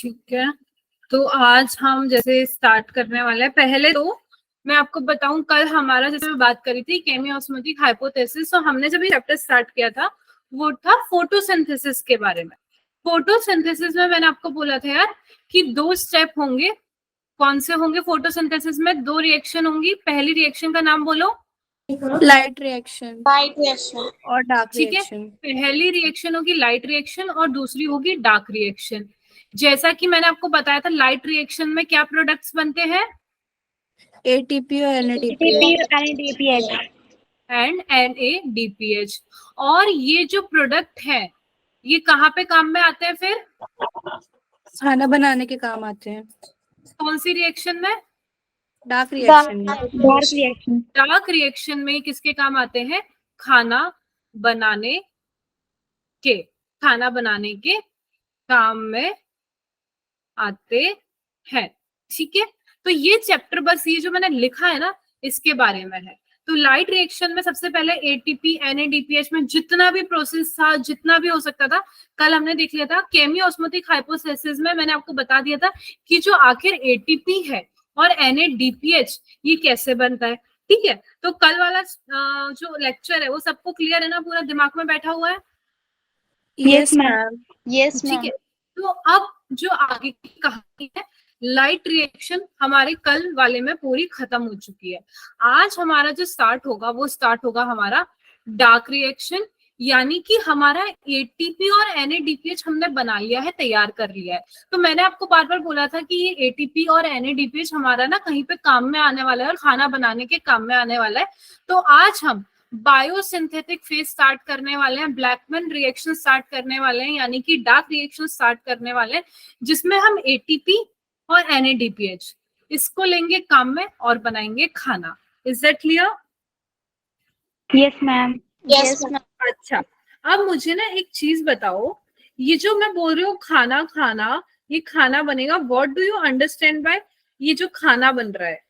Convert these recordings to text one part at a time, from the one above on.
ठीक है, तो आज हम जैसे स्टार्ट करने वाले हैं। पहले तो मैं आपको बताऊं, कल हमारा जैसे मैं बात करी थी केमियोस्मोटिक हाइपोथेसिस, तो हमने जब ये चैप्टर स्टार्ट किया था वो था फोटोसिंथेसिस के बारे में। फोटोसिंथेसिस में मैंने आपको बोला था यार कि 2 स्टेप होंगे। कौन से होंगे फोटोसिंथेसिस में? 2 रिएक्शन होंगी। पहली रिएक्शन का नाम बोलो। लाइट रिएक्शन और डार्क ठीक है, रिएक्शन। पहली रिएक्शन होगी लाइट रिएक्शन और दूसरी होगी डार्क रिएक्शन। जैसा कि मैंने आपको बताया था, लाइट रिएक्शन में क्या प्रोडक्ट्स बनते हैं? एटीपी और एनएडीपीएच एंड NADPH। और ये जो प्रोडक्ट है ये कहाँ पे काम में आते हैं फिर? खाना बनाने के काम आते हैं। कौन सी रिएक्शन में? डार्क रिएक्शन डार्क रिएक्शन में किसके काम आते हैं? खाना बनाने के, खाना बनाने के काम में आते हैं। ठीक है, तो ये चैप्टर बस ये जो मैंने लिखा है ना इसके बारे में है। तो लाइट रिएक्शन में सबसे पहले एटीपी NADPH में जितना भी प्रोसेस था, जितना भी हो सकता था, कल हमने देख लिया था। केमी ऑस्मोटिक हाइपोथेसिस में मैंने आपको बता दिया था कि जो आखिर एटीपी है और NADPH ये कैसे बनता है। ठीक है, तो कल वाला जो लेक्चर है वो सबको क्लियर है ना, पूरा दिमाग में बैठा हुआ है? Yes ma'am. ठीक है, तो अब जो आगे की कहानी है, लाइट रिएक्शन हमारे कल वाले में पूरी खत्म हो चुकी है। आज हमारा जो स्टार्ट होगा वो स्टार्ट होगा हमारा डार्क रिएक्शन, यानी कि हमारा एटीपी और NADPH हमने बना लिया है, तैयार कर लिया है। तो मैंने आपको बार बार बोला था कि ये एटीपी और NADPH हमारा ना कहीं पे काम में आने वाला है और खाना बनाने के काम में आने वाला है। तो आज हम बायोसिंथेटिक फेज स्टार्ट करने वाले हैं, ब्लैकमैन रिएक्शन स्टार्ट करने वाले हैं, यानी कि डार्क रिएक्शन स्टार्ट करने वाले हैं, जिसमें हम एटीपी और NADPH इसको लेंगे काम में और बनाएंगे खाना। Is that clear? Yes ma'am. अच्छा, अब मुझे ना एक चीज बताओ, ये जो मैं बोल रही हूँ खाना खाना, ये खाना बनेगा, what do you understand by ये जो खाना बन रहा है?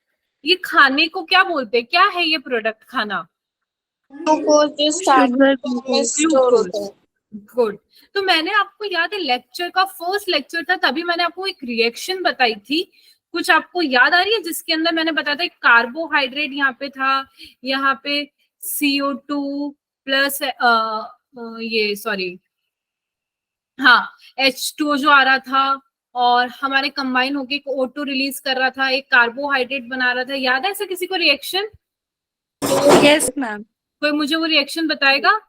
ये खाने को क्या बोलते हैं? क्या है ये प्रोडक्ट खाना? गुड। तो मैंने आपको याद है लेक्चर का फर्स्ट लेक्चर था, तभी मैंने आपको एक रिएक्शन बताई थी, कुछ आपको याद आ रही है? जिसके अंदर मैंने बताया था कार्बोहाइड्रेट यहाँ पे था, यहाँ पे CO2 प्लस ये सॉरी हाँ H2O जो आ रहा था, और हमारे कंबाइन होके एक O2 रिलीज कर रहा था, एक कार्बोहाइड्रेट बना रहा था। याद है ऐसा किसी को रिएक्शन? Yes ma'am. कोई मुझे वो रिएक्शन बताएगा?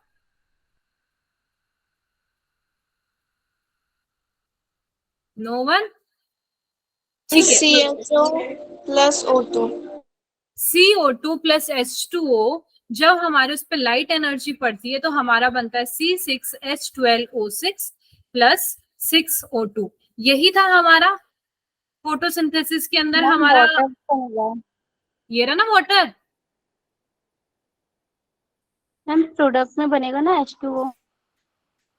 No one? ठीक है, CO2 प्लस H2O जब हमारे उस पर लाइट एनर्जी पड़ती है तो हमारा बनता है C6H12O6 प्लस 6O2। यही था हमारा फोटोसिंथेसिस के अंदर हमारा, ये रहा ना वाटर। मैम प्रोडक्ट में बनेगा ना H2O।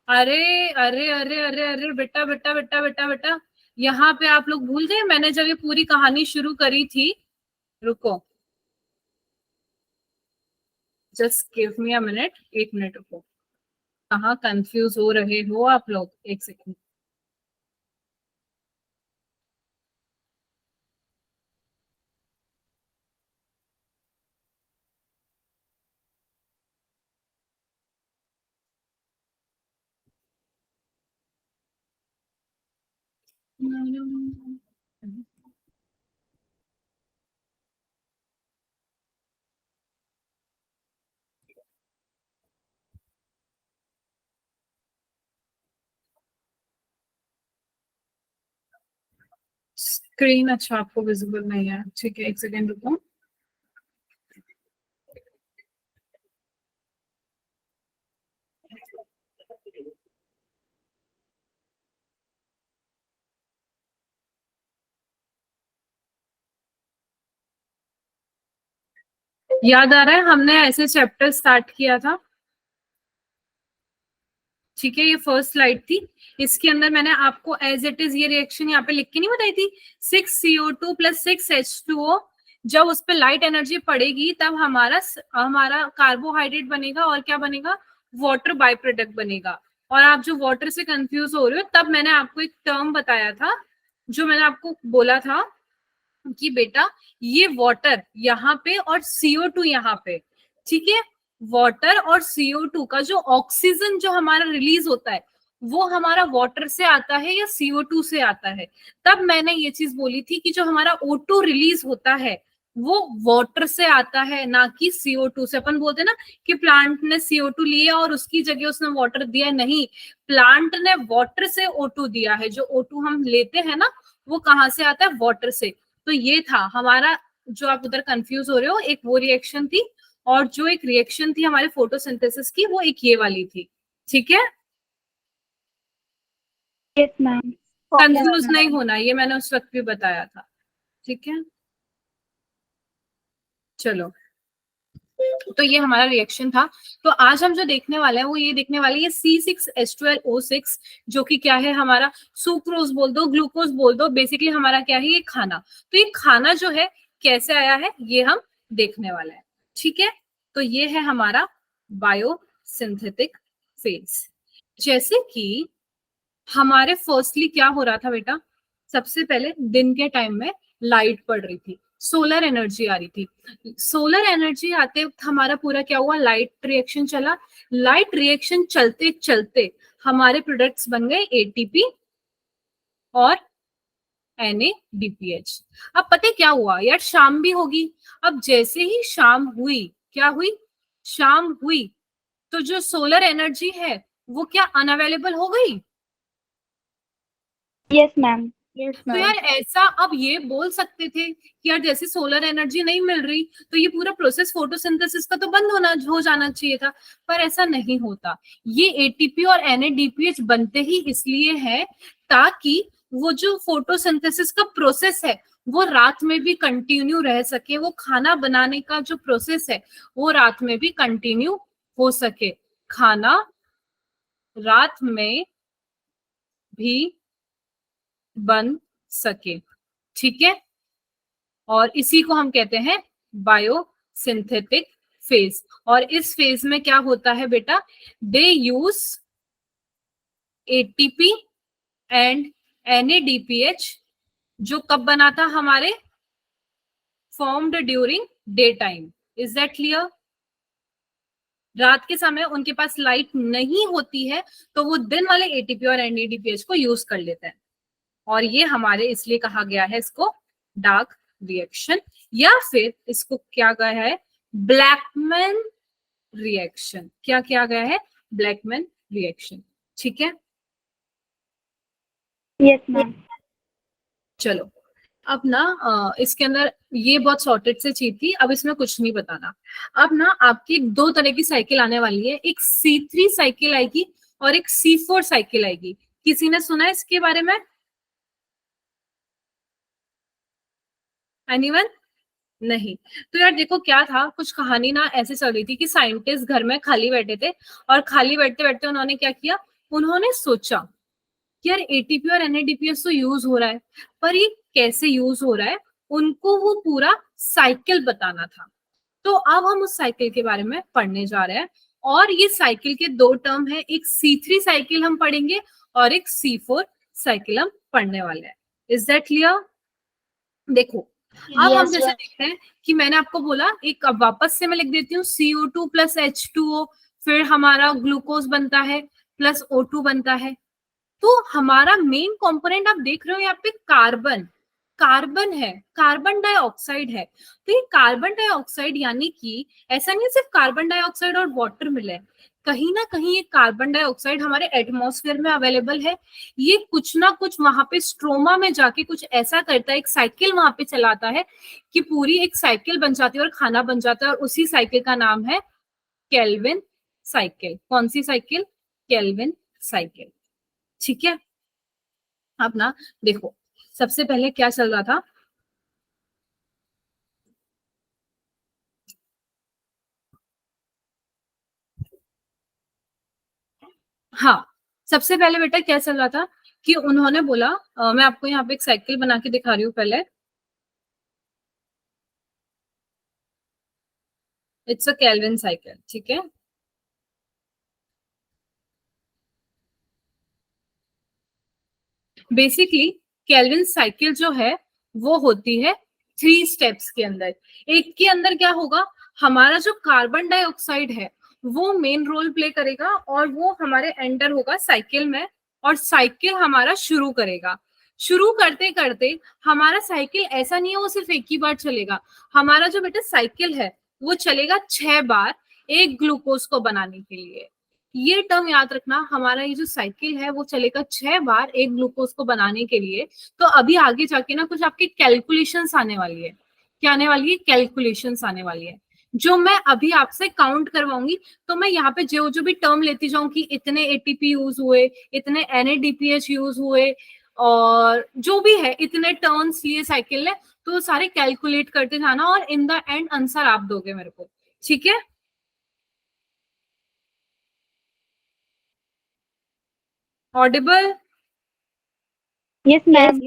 अरे अरे अरे अरे अरे बेटा बेटा बेटा बेटा बेटा, यहाँ पे आप लोग भूल गए मैंने जब ये पूरी कहानी शुरू करी थी। रुको, just give me a minute, 1 minute रुको। कहाँ कंफ्यूज हो रहे हो आप लोग? 1 सेकेंड। स्क्रीन अच्छा आपको विजिबल नहीं है? ठीक है, 1 सेकेंड रुको। याद आ रहा है हमने ऐसे चैप्टर स्टार्ट किया था? ठीक है, ये फर्स्ट स्लाइड थी, इसके अंदर मैंने आपको एज इट इज ये रिएक्शन यहाँ पे लिख के नहीं बताई थी? 6CO2 प्लस 6H2O, जब उस पर लाइट एनर्जी पड़ेगी तब हमारा हमारा कार्बोहाइड्रेट बनेगा, और क्या बनेगा? वाटर बाय प्रोडक्ट बनेगा। और आप जो वाटर से कंफ्यूज हो रहे हो, तब मैंने आपको एक टर्म बताया था जो मैंने आपको बोला था कि बेटा ये वाटर यहाँ पे और CO2 यहाँ पे, ठीक है, वाटर और CO2 का जो ऑक्सीजन जो हमारा रिलीज होता है वो हमारा वाटर से आता है या CO2 से आता है। तब मैंने ये चीज बोली थी कि जो हमारा O2 रिलीज होता है वो वाटर से आता है ना कि CO2 से। अपन बोलते हैं ना कि प्लांट ने CO2 लिया और उसकी जगह उसने वाटर दिया, नहीं, प्लांट ने वाटर से O2 दिया है। जो O2 हम लेते हैं ना वो कहाँ से आता है, वाटर से। तो ये था हमारा, जो आप उधर कंफ्यूज हो रहे हो, एक वो रिएक्शन थी और जो एक रिएक्शन थी हमारे फोटोसिंथेसिस की वो एक ये वाली थी, ठीक है। Yes ma'am. कंफ्यूज नहीं होना, ये मैंने उस वक्त भी बताया था, ठीक है। चलो, तो ये हमारा रिएक्शन था। तो आज हम जो देखने वाले हैं वो ये देखने वाले हैं C6H12O6, जो कि क्या है हमारा, सुक्रोज बोल दो, ग्लूकोज बोल दो, बेसिकली हमारा क्या है, ये खाना। तो ये खाना जो है कैसे आया है ये हम देखने वाले हैं, ठीक है। तो ये है हमारा बायोसिंथेटिक फेज। जैसे कि हमारे फर्स्टली क्या हो रहा था बेटा, सबसे पहले दिन के टाइम में लाइट पड़ रही थी, सोलर एनर्जी आ रही थी। सोलर एनर्जी आते वक्त हमारा पूरा क्या हुआ, लाइट रिएक्शन चला। लाइट रिएक्शन चलते चलते हमारे प्रोडक्ट्स बन गए ATP और NADPH। अब पता है क्या हुआ यार, शाम भी होगी। अब जैसे ही शाम हुई, क्या हुई, शाम हुई, तो जो सोलर एनर्जी है वो क्या अनअवेलेबल हो गई। Yes ma'am. तो यार ऐसा अब ये बोल सकते थे कि यार जैसे सोलर एनर्जी नहीं मिल रही तो ये पूरा प्रोसेस फोटोसिंथेसिस का तो बंद हो जाना चाहिए था, पर ऐसा नहीं होता। ये ATP और NADPH बनते ही इसलिए है ताकि वो जो फोटोसिंथेसिस का प्रोसेस है वो रात में भी कंटिन्यू रह सके, वो खाना बनाने का जो प्रोसेस है वो रात में भी कंटिन्यू हो सके, खाना रात में भी बन सके, ठीक है। और इसी को हम कहते हैं बायोसिंथेटिक फेज। और इस फेज में क्या होता है बेटा, दे यूज ATP एंड NADPH, जो कब बना था हमारे, formed during day time. Is that clear. रात के समय उनके पास लाइट नहीं होती है तो वो दिन वाले ATP और NADPH को यूज कर लेते हैं। और ये हमारे इसलिए कहा गया है इसको डार्क रिएक्शन, या फिर इसको क्या गया है, ब्लैकमैन रिएक्शन। क्या किया गया है, ब्लैकमैन रिएक्शन, ठीक है। Yes ma'am. चलो, अब ना इसके अंदर ये बहुत सॉर्टेड से चीज थी, अब इसमें कुछ नहीं बताना। अब ना आपकी दो तरह की साइकिल आने वाली है, एक C3 साइकिल आएगी और एक C4 साइकिल आएगी। किसी ने सुना है इसके बारे में, एनीवन? नहीं। तो यार देखो क्या था, कुछ कहानी ना ऐसे चल रही थी कि साइंटिस्ट घर में खाली बैठे थे और खाली बैठते बैठते उन्होंने क्या किया, उन्होंने सोचा कि यार ATP और NADPH तो यूज हो रहा है, पर ये कैसे यूज हो रहा है, उनको वो पूरा साइकिल बताना था। तो अब हम उस साइकिल के बारे में पढ़ने जा रहे हैं। और ये साइकिल के दो टर्म है, एक C3 साइकिल हम पढ़ेंगे और एक C4 साइकिल हम पढ़ने वाले हैं। Is that clear. देखो, अब हम जैसे देखते हैं कि मैंने आपको बोला, एक अब वापस से मैं लिख देती हूँ, CO2 प्लस H2O, फिर हमारा ग्लूकोज बनता है प्लस O2 बनता है। तो हमारा मेन कंपोनेंट आप देख रहे हो यहाँ पे कार्बन, कार्बन है, कार्बन डाइऑक्साइड है। तो ये कार्बन डाइऑक्साइड यानी कि ऐसा नहीं है सिर्फ कार्बन डाइऑक्साइड और वाटर मिले, कहीं ना कहीं ये कार्बन डाइऑक्साइड हमारे एटमॉस्फेयर में अवेलेबल है। ये कुछ ना कुछ वहां पे स्ट्रोमा में जाके कुछ ऐसा करता है, एक साइकिल वहां पे चलाता है कि पूरी एक साइकिल बन जाती है और खाना बन जाता है। और उसी साइकिल का नाम है केल्विन साइकिल। कौन सी साइकिल, केल्विन साइकिल, ठीक है। अब ना देखो, सबसे पहले क्या चल रहा था, हाँ, सबसे पहले बेटा क्या चल रहा था कि उन्होंने बोला, मैं आपको यहाँ पे एक साइकिल बना के दिखा रही हूँ पहले। इट्स अ केल्विन साइकिल, ठीक है। बेसिकली केल्विन साइकिल जो है वो होती है 3 स्टेप्स के अंदर। एक के अंदर क्या होगा, हमारा जो कार्बन डाइऑक्साइड है वो मेन रोल प्ले करेगा और वो हमारे एंटर होगा साइकिल में, और साइकिल हमारा शुरू करेगा। शुरू करते करते हमारा साइकिल ऐसा नहीं है वो सिर्फ एक ही बार चलेगा, हमारा जो बेटा साइकिल है वो चलेगा 6 बार एक ग्लूकोज को बनाने के लिए। ये टर्म याद रखना, हमारा ये जो साइकिल है वो चलेगा 6 बार एक ग्लूकोज को बनाने के लिए। तो अभी आगे जाके ना कुछ आपके कैलकुलेशंस आने वाली है। क्या आने वाली है? कैलकुलेशंस आने वाली है, जो मैं अभी आपसे काउंट करवाऊंगी। तो मैं यहाँ पे जो भी टर्म लेती जाऊं कि इतने एटीपी यूज हुए, इतने NADPH यूज हुए, और जो भी है इतने टर्न्स लिए साइकिल ने, तो सारे कैलकुलेट करते जाना और इन द एंड आंसर आप दोगे मेरे को। ठीक है? ऑडिबल? Yes ma'am.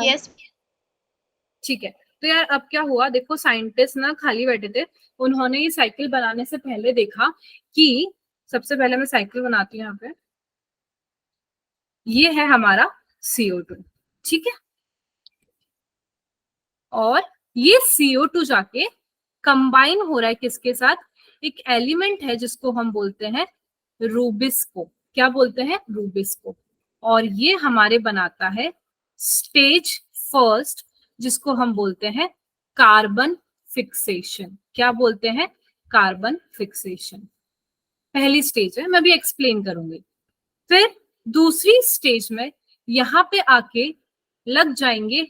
यस। ठीक है। तो यार अब क्या हुआ, देखो साइंटिस्ट ना खाली बैठे थे, उन्होंने ये साइकिल बनाने से पहले देखा कि, सबसे पहले मैं साइकिल बनाती हूँ यहाँ पे, ये है हमारा CO2। ठीक है? और ये CO2 जाके कंबाइन हो रहा है किसके साथ? एक एलिमेंट है जिसको हम बोलते हैं रूबिस्को। क्या बोलते हैं? रूबिस्को। और ये हमारे बनाता है स्टेज फर्स्ट, जिसको हम बोलते हैं कार्बन फिक्सेशन। क्या बोलते हैं? कार्बन फिक्सेशन पहली स्टेज है, मैं भी एक्सप्लेन करूंगी। फिर दूसरी स्टेज में यहां पे आके लग जाएंगे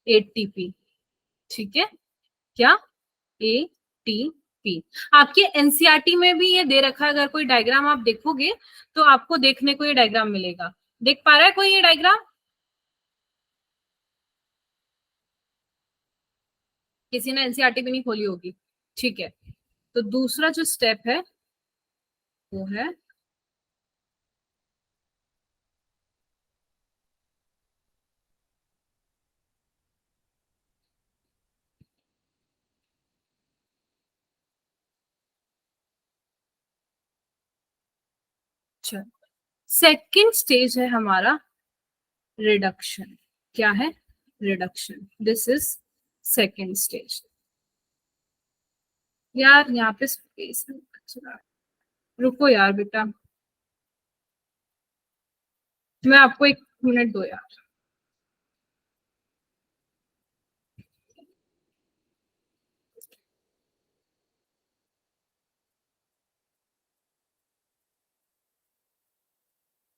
ATP। ठीक है? क्या? ATP। आपके एनसीईआरटी में भी ये दे रखा है, अगर कोई डायग्राम आप देखोगे तो आपको देखने को ये डायग्राम मिलेगा। देख पा रहा है कोई ये डायग्राम? किसी ने एनसीईआरटी भी नहीं खोली होगी। ठीक है, तो दूसरा जो स्टेप है वो है सेकेंड स्टेज है हमारा रिडक्शन। क्या है? Reduction. This is second stage. यार यहाँ पे स्पेस रुको यार बेटा, मैं आपको 1 मिनट दो यार।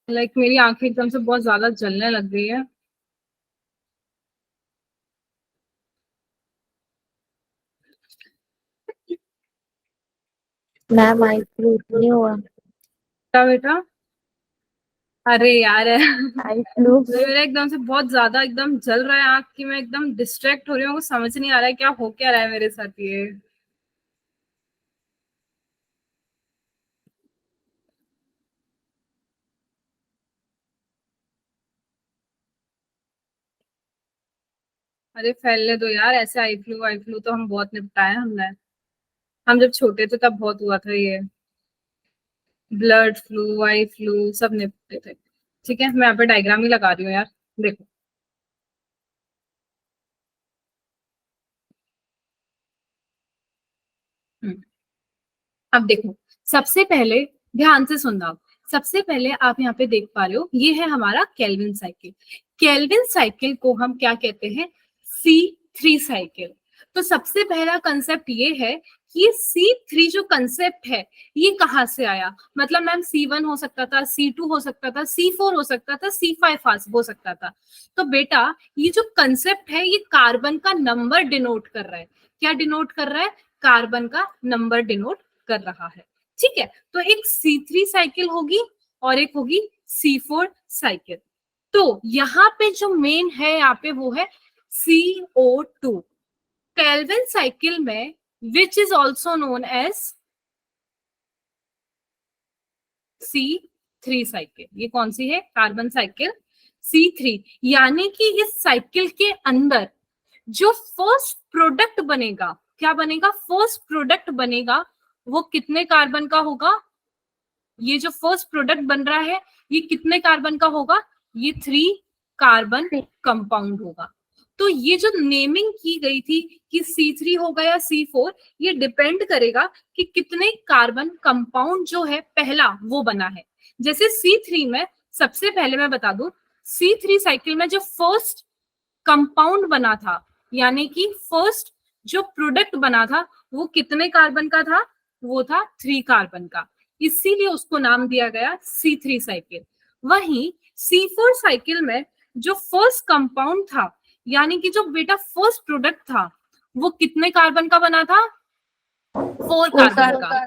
मेरी आंखें एकदम से बहुत ज्यादा जलने लग गई है। मैम आई फ्लू नहीं हुआ। क्या बेटा? अरे यार आई फ्लू। मेरा एकदम से बहुत ज्यादा एकदम जल रहा है आंख की, मैं एकदम डिस्ट्रैक्ट हो रही हूँ, मुझे समझ नहीं आ रहा है क्या हो क्या रहा है मेरे साथ ये। अरे फैलने दो यार, ऐसे आई फ्लू तो हम बहुत निपटाए हैं हमने। हम जब छोटे थे तब बहुत हुआ था ये, ब्लड फ्लू, आई फ्लू सब निपटे थे। ठीक है, मैं यहाँ पे डायग्राम ही लगा रही हूँ यार, देखो। हम्म, अब देखो, सबसे पहले ध्यान से सुनना। सबसे पहले आप यहाँ पे देख पा रहे हो, ये है हमारा केल्विन साइकिल। केल्विन साइकिल को हम क्या कहते हैं? C3 cycle. तो सबसे पहला कंसेप्ट ये है कि ये C3 जो कंसेप्ट है ये कहाँ से आया? मतलब मैम C1 हो सकता था, C2 हो सकता था, C4 हो सकता था, C5 हो सकता था। तो बेटा ये जो कंसेप्ट है ये कार्बन का नंबर डिनोट कर रहा है। क्या डिनोट कर रहा है? कार्बन का नंबर डिनोट कर रहा है। ठीक है, तो एक C3 साइकिल होगी और एक होगी C4 साइकिल। तो यहाँ पे जो मेन है यहाँ पे वो है CO2। केल्विन साइकिल में which is also known as C3 cycle. ये कौन सी है? Carbon cycle C3। यानी कि इस साइकिल के अंदर जो फर्स्ट प्रोडक्ट बनेगा, क्या बनेगा? फर्स्ट प्रोडक्ट बनेगा, वो कितने कार्बन का होगा? ये जो फर्स्ट प्रोडक्ट बन रहा है ये कितने कार्बन का होगा? ये 3 कार्बन कंपाउंड होगा। तो ये जो नेमिंग की गई थी कि C3 होगा या C4, ये डिपेंड करेगा कि कितने कार्बन कंपाउंड जो है पहला वो बना है। जैसे C3 में सबसे पहले मैं बता दूं, C3 साइकिल में जो फर्स्ट कंपाउंड बना था, यानी कि फर्स्ट जो प्रोडक्ट बना था, वो कितने कार्बन का था? वो था 3 कार्बन का, इसीलिए उसको नाम दिया गया C3 साइकिल। वहीं C4 साइकिल में जो फर्स्ट कंपाउंड था, यानी कि जो बेटा फर्स्ट प्रोडक्ट था, वो कितने कार्बन का बना था? 4 कार्बन का।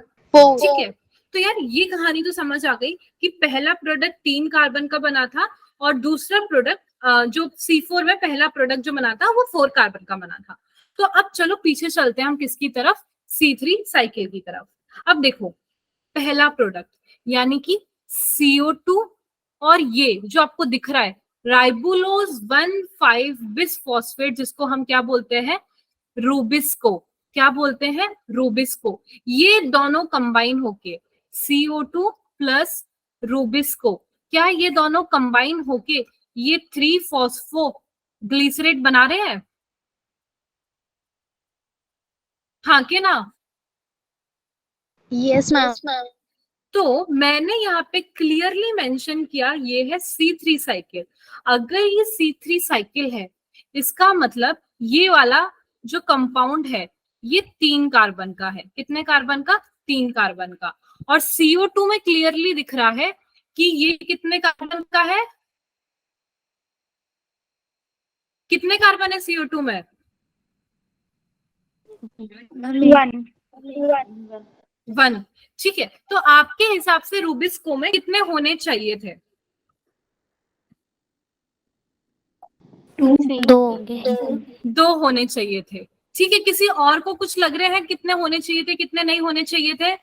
ठीक है, तो यार ये कहानी तो समझ आ गई कि पहला प्रोडक्ट 3 कार्बन का बना था और दूसरा प्रोडक्ट जो C4 में पहला प्रोडक्ट जो बना था वो 4 कार्बन का बना था। तो अब चलो पीछे चलते हैं हम किसकी तरफ? C3 साइकिल की तरफ। अब देखो, पहला प्रोडक्ट यानी कि CO2 और ये जो आपको दिख रहा है राइबुलोज 1,5 बिसफॉस्फेट, जिसको हम क्या बोलते हैं? रूबिस्को। क्या बोलते हैं? रूबिस्को। ये दोनों कंबाइन होके CO2 प्लस रूबिस्को, क्या ये दोनों कंबाइन होके ये 3 फॉस्फो ग्लिसरेट बना रहे हैं? हाँ के ना? Yes ma'am. तो मैंने यहाँ पे क्लियरली मेंशन किया ये है C3 साइकिल। अगर ये C3 साइकिल है, इसका मतलब ये वाला जो कंपाउंड है ये 3 कार्बन का है। कितने कार्बन का? 3 कार्बन का। और CO2 में क्लियरली दिख रहा है कि ये कितने कार्बन का है? कितने कार्बन है CO2 में? 1। ठीक है, तो आपके हिसाब से रूबिस्को में कितने होने चाहिए थे? 2 होने चाहिए थे। ठीक है, किसी और को कुछ लग रहे हैं कितने होने चाहिए थे, कितने नहीं होने चाहिए थे?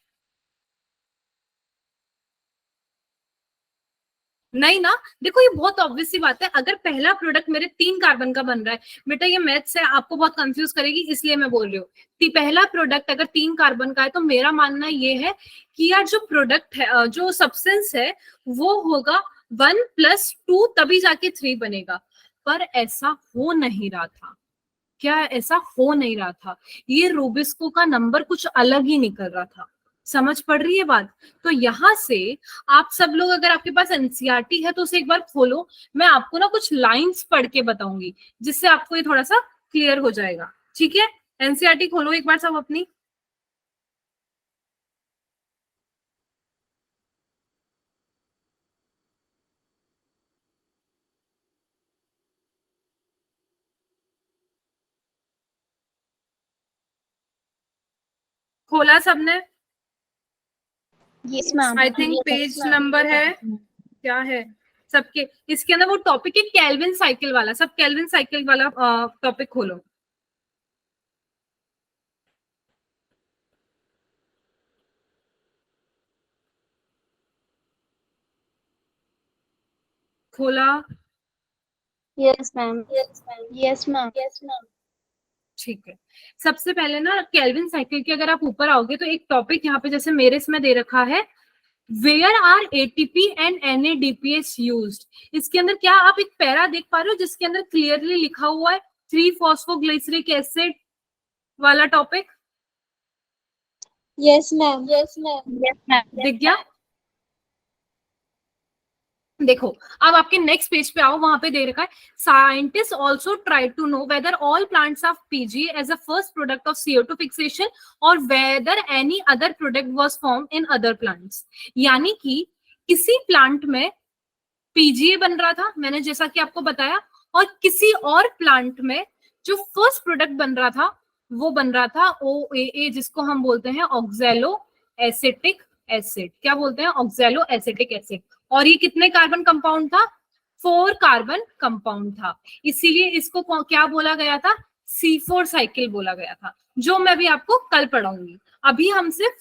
नहीं ना? देखो ये बहुत ऑब्वियस सी बात है, अगर पहला प्रोडक्ट मेरे 3 कार्बन का बन रहा है, बेटा ये मैथ्स है आपको बहुत कंफ्यूज करेगी इसलिए मैं बोल रही हूँ, पहला प्रोडक्ट अगर 3 कार्बन का है तो मेरा मानना ये है कि यार जो प्रोडक्ट है, जो सब्सटेंस है वो होगा 1 + 2 तभी जाके 3 बनेगा। पर ऐसा हो नहीं रहा था। क्या ऐसा हो नहीं रहा था? ये रूबिस्को का नंबर कुछ अलग ही निकल रहा था। समझ पड़ रही है बात? तो यहाँ से आप सब लोग, अगर आपके पास एनसीईआरटी है तो उसे एक बार खोलो, मैं आपको ना कुछ लाइंस पढ़ के बताऊंगी जिससे आपको ये थोड़ा सा क्लियर हो जाएगा। ठीक है, एनसीईआरटी खोलो एक बार सब अपनी। खोला सबने? Yes ma'am. I think page number है, क्या है सबके? इसके अंदर वो टॉपिक है केल्विन साइकिल वाला, सब केल्विन साइकिल वाला टॉपिक खोलो। खोला? Yes ma'am. Yes ma'am. ठीक है, सबसे पहले ना केल्विन साइकिल के अगर आप ऊपर आओगे तो एक टॉपिक यहाँ पे जैसे मेरे इसमें दे रखा है, where are ATP and NADPH used. इसके अंदर क्या आप एक पैरा देख पा रहे हो जिसके अंदर क्लियरली लिखा हुआ है 3 फॉस्फोग्लिसरिक एसिड वाला topic? Yes ma'am. Yes ma'am. दिख गया? देखो, अब आपके नेक्स्ट पेज पे आओ, वहां पे दे रखा है scientist also try to know whether all plants of PGA as a first product of CO2 fixation और whether any other product was form in other plants. यानी कि किसी प्लांट में PGA बन रहा था, मैंने जैसा कि आपको बताया, और किसी और प्लांट में जो फर्स्ट प्रोडक्ट बन रहा था वो बन रहा था OAA, जिसको हम बोलते हैं ऑक्सैलो एसिटिक एसिड। क्या बोलते हैं? Oxalo acetic acid. और ये कितने कार्बन कंपाउंड था? 4 कार्बन कंपाउंड था। इसीलिए इसको क्या बोला गया था? C4 साइकिल बोला गया था, जो मैं भी आपको कल पढ़ाऊंगी। अभी हम सिर्फ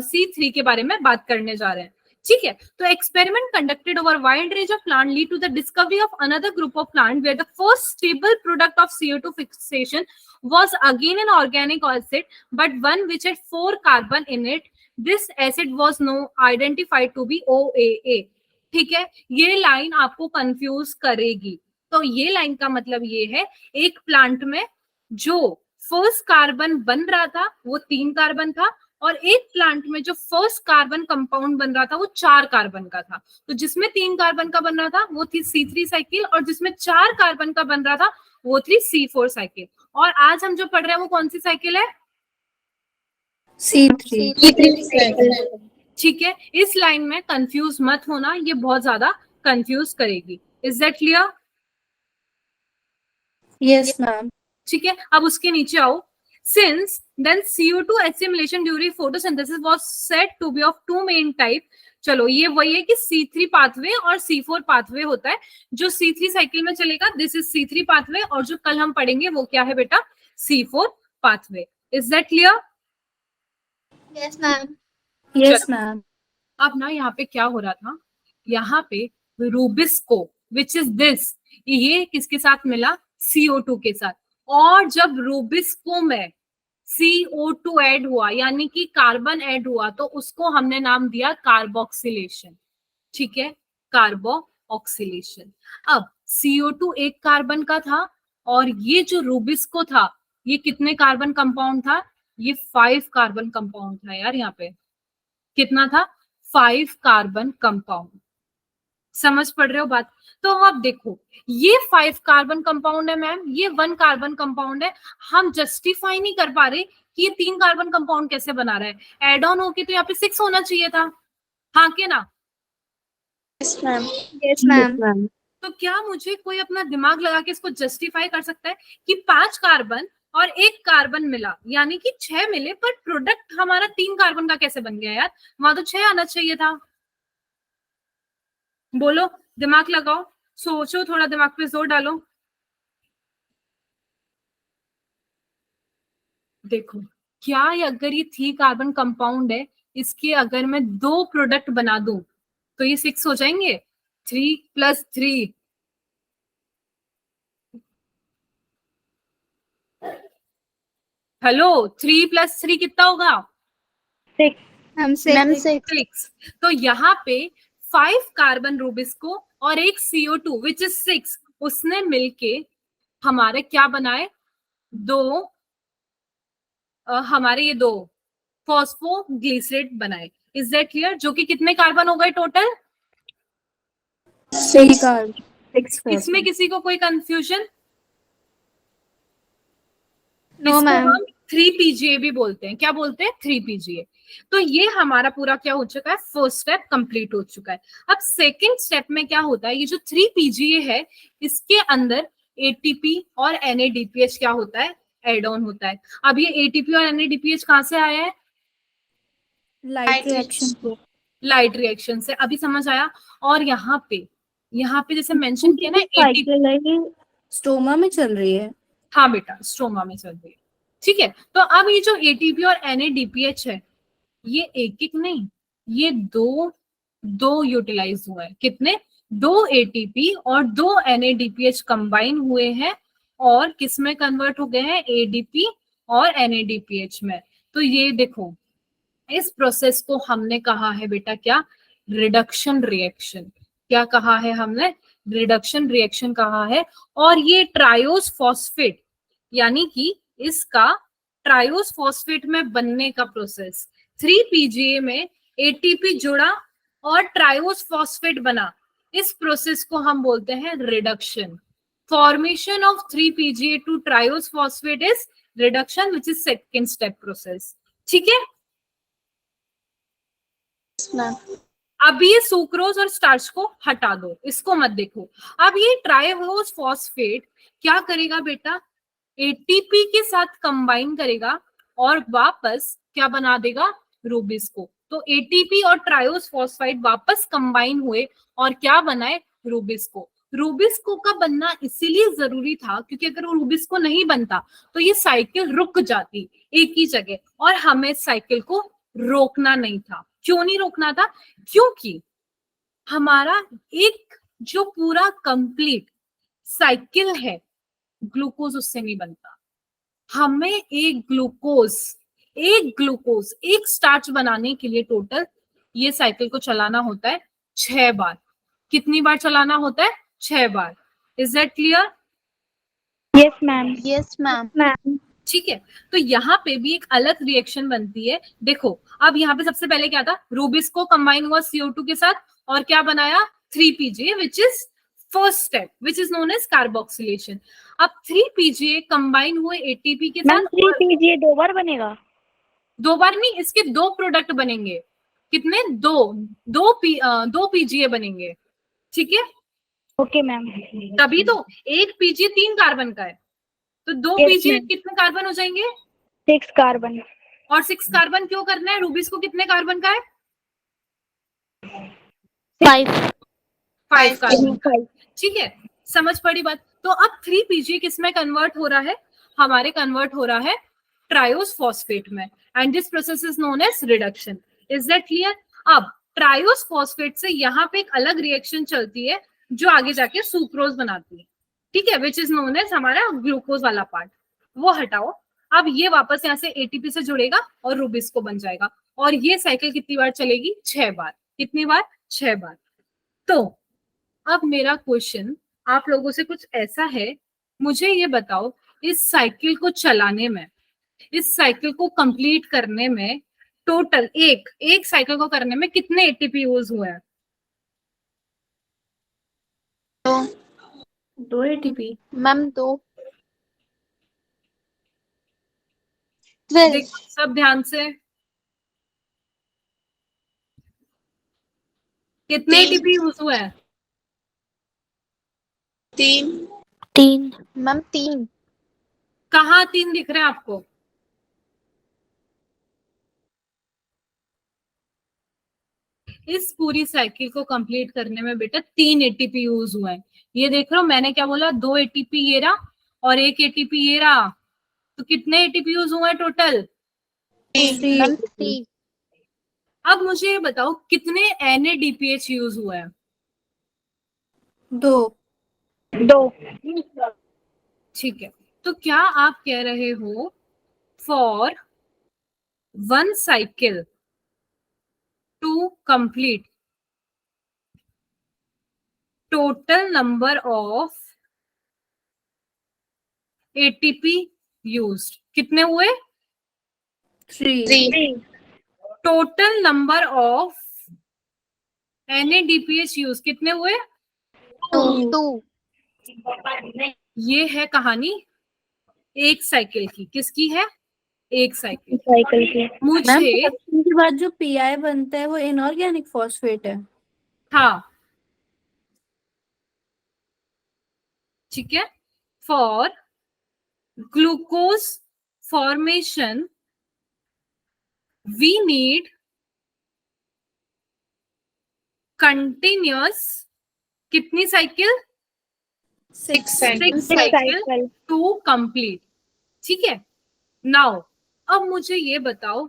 C3 के बारे में बात करने जा रहे हैं। ठीक है, तो experiment conducted over wide range of plant lead to the discovery of another group of plant where the first stable product of CO2 fixation was again an organic acid, but one which had 4 carbon in it. This acid was now identified to be OAA. ठीक है, ये line आपको confuse करेगी। तो ये line का मतलब ये है, एक प्लांट में जो फर्स्ट कार्बन बन रहा था वो 3 कार्बन था, और एक प्लांट में जो फर्स्ट कार्बन कंपाउंड बन रहा था वो 4 कार्बन का था। तो जिसमें 3 कार्बन का बन रहा था वो थी C3 साइकिल, और जिसमें 4 कार्बन का बन रहा था वो थी C4 साइकिल। और आज हम जो पढ़ रहे हैं वो कौन सी साइकिल है? C3 ठीक है, इस लाइन में कंफ्यूज मत होना, ये बहुत ज्यादा कंफ्यूज करेगी। Is that clear? Yes ma'am. ठीक है, अब उसके नीचे आओ। Since then CO2 assimilation during photosynthesis was said to be of two main type। चलो, ये वही है कि C3 पाथवे और C4 पाथवे होता है। जो C3 साइकिल में चलेगा दिस इज C3 पाथवे, और जो कल हम पढ़ेंगे वो क्या है बेटा? C4 pathway. Is that clear? Yes ma'am. Yes ma'am. अब ना यहाँ पे क्या हो रहा था, यहाँ पे रूबिस्को विच इज दिस, ये किसके साथ मिला? CO2 के साथ। और जब रूबिस्को में CO2 ऐड हुआ, यानी कि कार्बन ऐड हुआ, तो उसको हमने नाम दिया कार्बोक्सिलेशन। ठीक है, कार्बोक्सिलेशन। अब CO2 एक कार्बन का था, और ये जो रूबिस्को था ये कितने कार्बन कंपाउंड था? ये 5 कार्बन कंपाउंड था यार। यहाँ पे कितना था? 5 कार्बन कंपाउंड। समझ पड़ रहे हो बात? तो अब देखो, ये 5 कार्बन कंपाउंड है मैम, ये 1 कार्बन कंपाउंड है। हम जस्टिफाई नहीं कर पा रहे कि ये 3 कार्बन कंपाउंड कैसे बना रहा है। एड ऑन होके तो यहाँ पे 6 होना चाहिए था, हाँ के ना? Yes ma'am. Yes ma'am. तो क्या मुझे कोई अपना दिमाग लगा के इसको जस्टिफाई कर सकता है कि 5 कार्बन और 1 कार्बन मिला, यानी कि 6 मिले, पर प्रोडक्ट हमारा 3 कार्बन का कैसे बन गया यार? वहां तो 6 आना चाहिए था। बोलो, दिमाग लगाओ, सोचो, थोड़ा दिमाग पे जोर डालो। देखो, क्या अगर ये 3 कार्बन कंपाउंड है, इसके अगर मैं 2 प्रोडक्ट बना दूं तो ये 6 हो जाएंगे। 3+3, हेलो, 3+3 कितना होगा? मैम 6। तो यहाँ पे 5 कार्बन रूबिस्को और एक CO2 विच इज 6, उसने मिलके हमारे क्या बनाए? हमारे ये 2 फॉस्फोग्लिसरेट बनाए। Is that clear? जो कि कितने कार्बन हो गए टोटल? 6 कार्बन। इसमें किसी को कोई कंफ्यूजन? नो इसको मैम। हम 3 PGA भी बोलते हैं। क्या बोलते हैं? 3 PGA। तो ये हमारा पूरा क्या हो चुका है? फर्स्ट स्टेप कंप्लीट हो चुका है। अब सेकंड स्टेप में क्या होता है? ये जो 3 PGA है, इसके अंदर ATP और NADPH क्या होता है? एड ऑन होता है। अब ये ATP और NADPH कहाँ से आया है? Light reaction. लाइट रिएक्शन से। अभी समझ आया? और यहाँ पे जैसे मेंशन किया ना, ATP, साइकिल है ये स्टोमा में चल रही है। हाँ बेटा, स्ट्रोमा में चल रही है। ठीक है, तो अब ये जो ATP और NADPH है, ये एक एक नहीं, ये दो यूटिलाइज हुए हैं। कितने? 2 ATP और 2 NADPH कंबाइन हुए हैं, और किस में कन्वर्ट हो गए हैं? ADP और NADPH में। तो ये देखो, इस प्रोसेस को हमने कहा है बेटा क्या? Reduction reaction. क्या कहा है हमने? रिडक्शन रिएक्शन कहा है। और ये ट्रायोस फॉस्फेट, यानी कि इसका ट्रायोस फॉस्फेट में बनने का प्रोसेस, 3 PGA में ATP जुड़ा और ट्रायोस फॉस्फेट बना, इस प्रोसेस को हम बोलते हैं reduction. Formation of 3 PGA to triose phosphate is reduction, which is second step process. ठीक है, अब ये सुक्रोज और स्टार्च को हटा दो, इसको मत देखो। अब ये ट्राइवोस फॉस्फेट क्या करेगा बेटा? ATP के साथ कंबाइन करेगा और वापस क्या बना देगा? रूबिस को। तो ATP और ट्रायोस फॉस्फाइड वापस कंबाइन हुए और क्या बनाए? रूबिस्को। रूबिस्को का बनना इसीलिए जरूरी था क्योंकि अगर वो रूबिस्को नहीं बनता तो ये साइकिल रुक जाती एक ही जगह, और हमें साइकिल को रोकना नहीं था। क्यों नहीं रोकना था? क्योंकि हमारा एक जो पूरा कंप्लीट साइकिल है, ग्लूकोज उससे नहीं बनता। हमें एक स्टार्च बनाने के लिए टोटल ये साइकिल को चलाना होता है 6 बार। कितनी बार चलाना होता है? 6 बार। Is that clear? Yes, ma'am. Yes, ma'am. Ma'am. ठीक है, तो यहाँ पे भी एक अलग रिएक्शन बनती है। देखो, अब यहाँ पे सबसे पहले क्या था, रूबिस को कंबाइन हुआ CO2 के साथ और क्या बनाया? 3PGA, which is first step, which is known as carboxylation. अब 3PGA कंबाइन हुए ATP के मैम साथ। 3PGA 2 बार बनेगा? 2 बार नहीं, इसके 2 प्रोडक्ट बनेंगे। कितने? 2 PGA बनेंगे। ठीक है, ओके मैम। तभी तो एक PGA 3 कार्बन का है, तो 2 Yes, PGA ma'am. कितने कार्बन हो जाएंगे? 6 कार्बन। और 6 कार्बन क्यों करना है? रूबिस को कितने कार्बन का है? 5 कार्बन। ठीक है, समझ पड़ी बात? तो अब 3PGA किस में कन्वर्ट हो रहा है? हमारे कन्वर्ट हो रहा है ट्रायोस फॉस्फेट में, and this process is known as reduction. Is that clear? अब ट्रायोस फॉस्फेट से यहाँ पे एक अलग रिएक्शन चलती है जो आगे जाके सुक्रोज बनाती है। ठीक है, विच इज नोन एज हमारा ग्लूकोज वाला पार्ट। वो हटाओ। अब ये वापस यहाँ से ATP से जुड़ेगा और रूबिस को बन जाएगा, और ये साइकिल कितनी बार चलेगी? 6 बार। कितनी बार? 6 बार। तो अब मेरा क्वेश्चन आप लोगों से कुछ ऐसा है, मुझे ये बताओ, इस साइकिल को चलाने में, इस साइकिल को कंप्लीट करने में टोटल एक साइकिल को करने में कितने ATP यूज हुए हैं? 2 ATP। मैम 2। 12। देखो सब ध्यान से, कितने ATP यूज हुए हैं? 3 मैम 3। कहाँ 3 दिख रहे हैं आपको? इस पूरी साइकिल को कंप्लीट करने में बेटा 3 ATP यूज हुए हैं। ये देख रहे हो, मैंने क्या बोला? 2 ATP ये रहा और 1 ATP ये रहा, तो कितने ATP यूज हुए हैं टोटल? 3। अब मुझे ये बताओ, कितने NADPH यूज हुए हैं? 2। ठीक है, तो क्या आप कह रहे हो for 1 cycle to complete total number of ATP used कितने हुए? 3। Total number of NADPH use कितने हुए? 2। ये है कहानी एक साइकिल की। किसकी है? एक साइकिल। की। मुझे रिडक्शन के बाद जो PI बनता है वो इनऑर्गेनिक फॉस्फेट है। हाँ, ठीक है, for glucose formation we need continuous कितनी साइकिल? 6 cycle to complete. ठीक है, नाउ अब मुझे ये बताओ,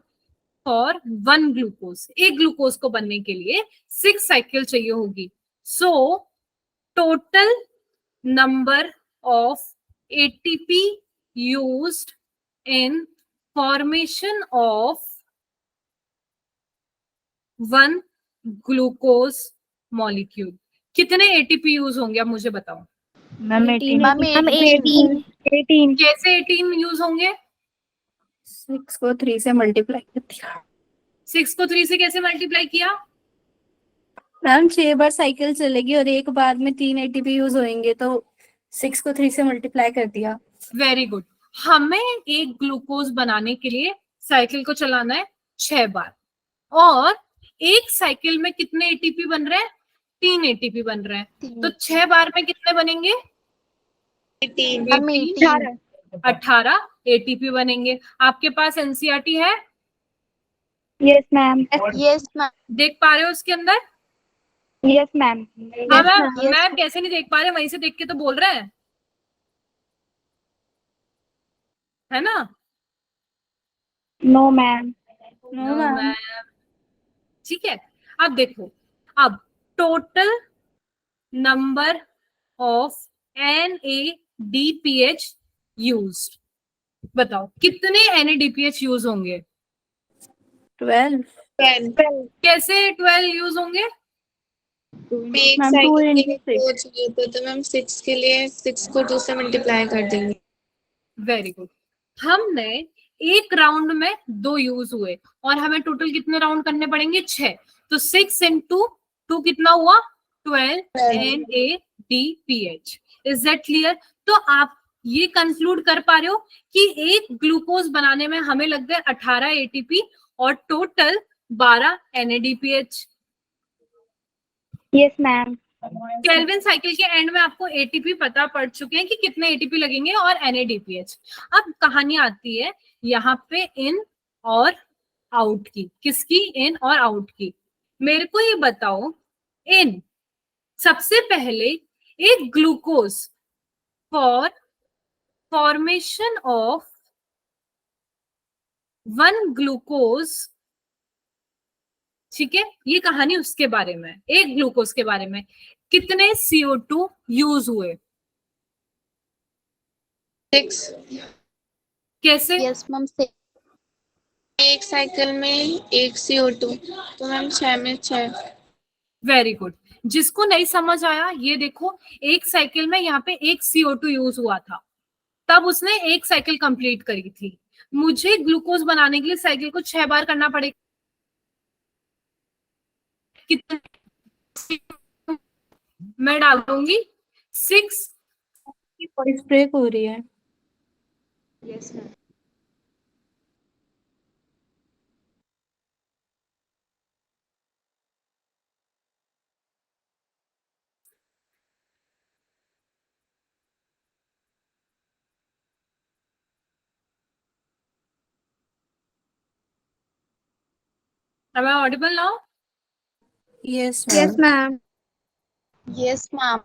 फॉर 1 ग्लूकोज, एक ग्लूकोज को बनने के लिए 6 साइकिल चाहिए होगी। So total number of ATP used in formation of 1 glucose molecule कितने ATP यूज होंगे? अब मुझे बताओ। मैम 18। कैसे 18 यूज होंगे? 6 को 3 से मल्टीप्लाई कर दिया। 6 को 3 से कैसे मल्टीप्लाई किया? मैम 6 बार साइकिल चलेगी और एक बार में 3 ATP यूज होंगे, तो 6 को 3 से मल्टीप्लाई कर दिया। Very good. हमें एक ग्लूकोज बनाने के लिए साइकिल को चलाना है 6 बार, और एक साइकिल में कितने ATP बन रहे हैं? 3 ATP बन रहे हैं, तो 6 बार में कितने बनेंगे? 18 ATP बनेंगे। आपके पास NCERT है? Yes ma'am. Yes ma'am. देख पा रहे हो उसके अंदर? Yes ma'am. हाँ मैम कैसे नहीं देख पा रहे? वहीं से देख के तो बोल रहे हैं, है ना? No ma'am. No ma'am. ठीक है, अब देखो, अब total number of NADPH used बताओ, कितने NADPH यूज होंगे? 12। कैसे 12 यूज होंगे? एक मैम, 2 साइकिल के into लिए 6. 2 चाहिए तो मैम 6 के लिए 6 को 2 से मल्टीप्लाई कर देंगे। Very good. हमने एक राउंड में 2 यूज हुए और हमें टोटल कितने राउंड करने पड़ेंगे? 6। तो 6 इंटू 2 कितना हुआ? 12 NADPH। Is that clear? तो आप ये कंक्लूड कर पा रहे हो कि एक ग्लूकोज बनाने में हमें लग गए 18 ATP और total 12 NADPH। Yes, ma'am. Calvin cycle के एंड में आपको एटीपी पता पड़ चुके हैं कि कितने एटीपी लगेंगे और एनएडीपीएच। अब कहानी आती है यहाँ पे इन और आउट की। किसकी? इन और आउट की। मेरे को ये बताओ, इन सबसे पहले एक glucose for formation of 1 glucose, ठीक है, ये कहानी उसके बारे में, एक ग्लूकोज के बारे में कितने CO2 यूज हुए? 6। कैसे? Yes, ma'am. 6. एक साइकिल में एक CO2, तो मैम 6 में 6। Very good. जिसको नहीं समझ आया ये देखो, एक साइकिल में यहाँ पे एक CO2 यूज हुआ था, तब उसने एक साइकिल कंप्लीट करी थी। मुझे ग्लूकोज बनाने के लिए साइकिल को 6 बार करना पड़ेगा। कितने? मैं डाल दूंगी 6। वॉइस ब्रेक हो रही है। Yes, ma'am. Am I audible now? Yes Yes, ma'am. Yes ma'am.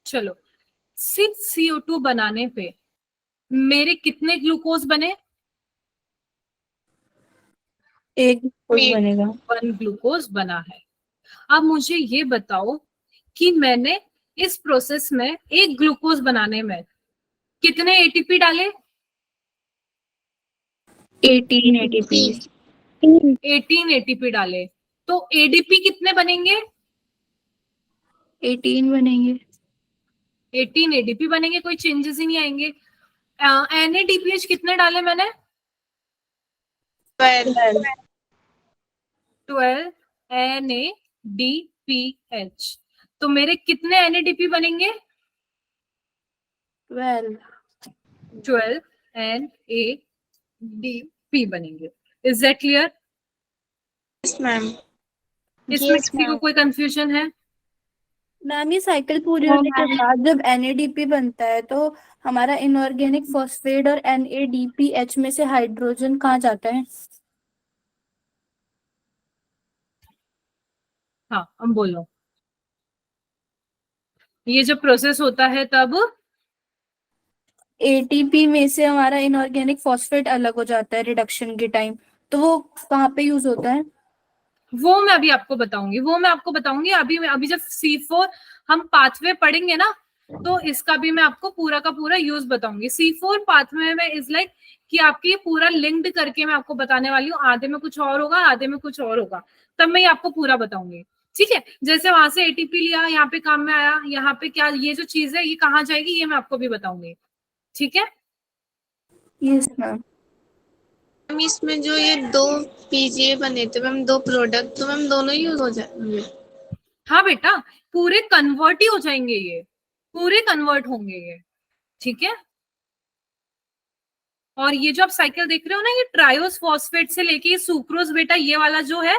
चलो, 6 CO2 बनाने पे मेरे कितने ग्लूकोज बने? एक ग्लूकोज बनेगा। 1 ग्लूकोज बना है। अब मुझे ये बताओ कि मैंने इस प्रोसेस में एक ग्लूकोज बनाने में कितने एटीपी डाले? 18 ATP। 18 एटीपी डाले। तो एडीपी कितने बनेंगे? 18 बनेंगे। 18 एडीपी बनेंगे, कोई चेंजेस ही नहीं आएंगे। एनएडीपीएच कितने डाले मैंने? 12। 12 NADPH। तो मेरे कितने एनएडीपी बनेंगे? 12। 12 NADP बनेंगे। Is that clear? Yes ma'am. इसमें Yes, किसी को ma'am. कोई कंफ्यूजन है? मैम, ये साइकिल पूरी No, होने के ma'am. बाद जब NADP बनता है तो हमारा इनऑर्गेनिक फॉस्फेट और NADPH में से हाइड्रोजन कहाँ जाता है? हाँ, हम बोलो। ये जब प्रोसेस होता है तब ATP में से हमारा इनऑर्गेनिक फॉस्फेट अलग हो जाता है रिडक्शन के टाइम, तो वो कहाँ पे यूज होता है? वो मैं अभी आपको बताऊंगी, अभी जब C4 हम पाथवे पढ़ेंगे ना, तो इसका भी मैं आपको पूरा का पूरा यूज बताऊंगी। C4 पाथवे में इज लाइक कि आपकी पूरा लिंक्ड करके मैं आपको बताने वाली हूँ। आधे में कुछ और होगा, आधे में कुछ और होगा, तब मैं ये आपको पूरा बताऊंगी। ठीक है, जैसे वहां से एटीपी लिया, यहाँ पे काम में आया, यहाँ पे क्या ये जो चीज है ये कहाँ जाएगी, ये मैं आपको भी बताऊंगी। ठीक है, यस मैम। मैम इसमें जो ये 2 पीजीए बने थे मैम, 2 प्रोडक्ट, तो मैम दोनों यूज हो जाएंगे। हाँ बेटा, पूरे कन्वर्ट ही हो जाएंगे, ये पूरे कन्वर्ट होंगे ये। ठीक है, और ये जो आप साइकिल देख रहे हो ना, ये ट्रायोस फॉस्फेट से लेके ये सुक्रोज बेटा, ये वाला जो है,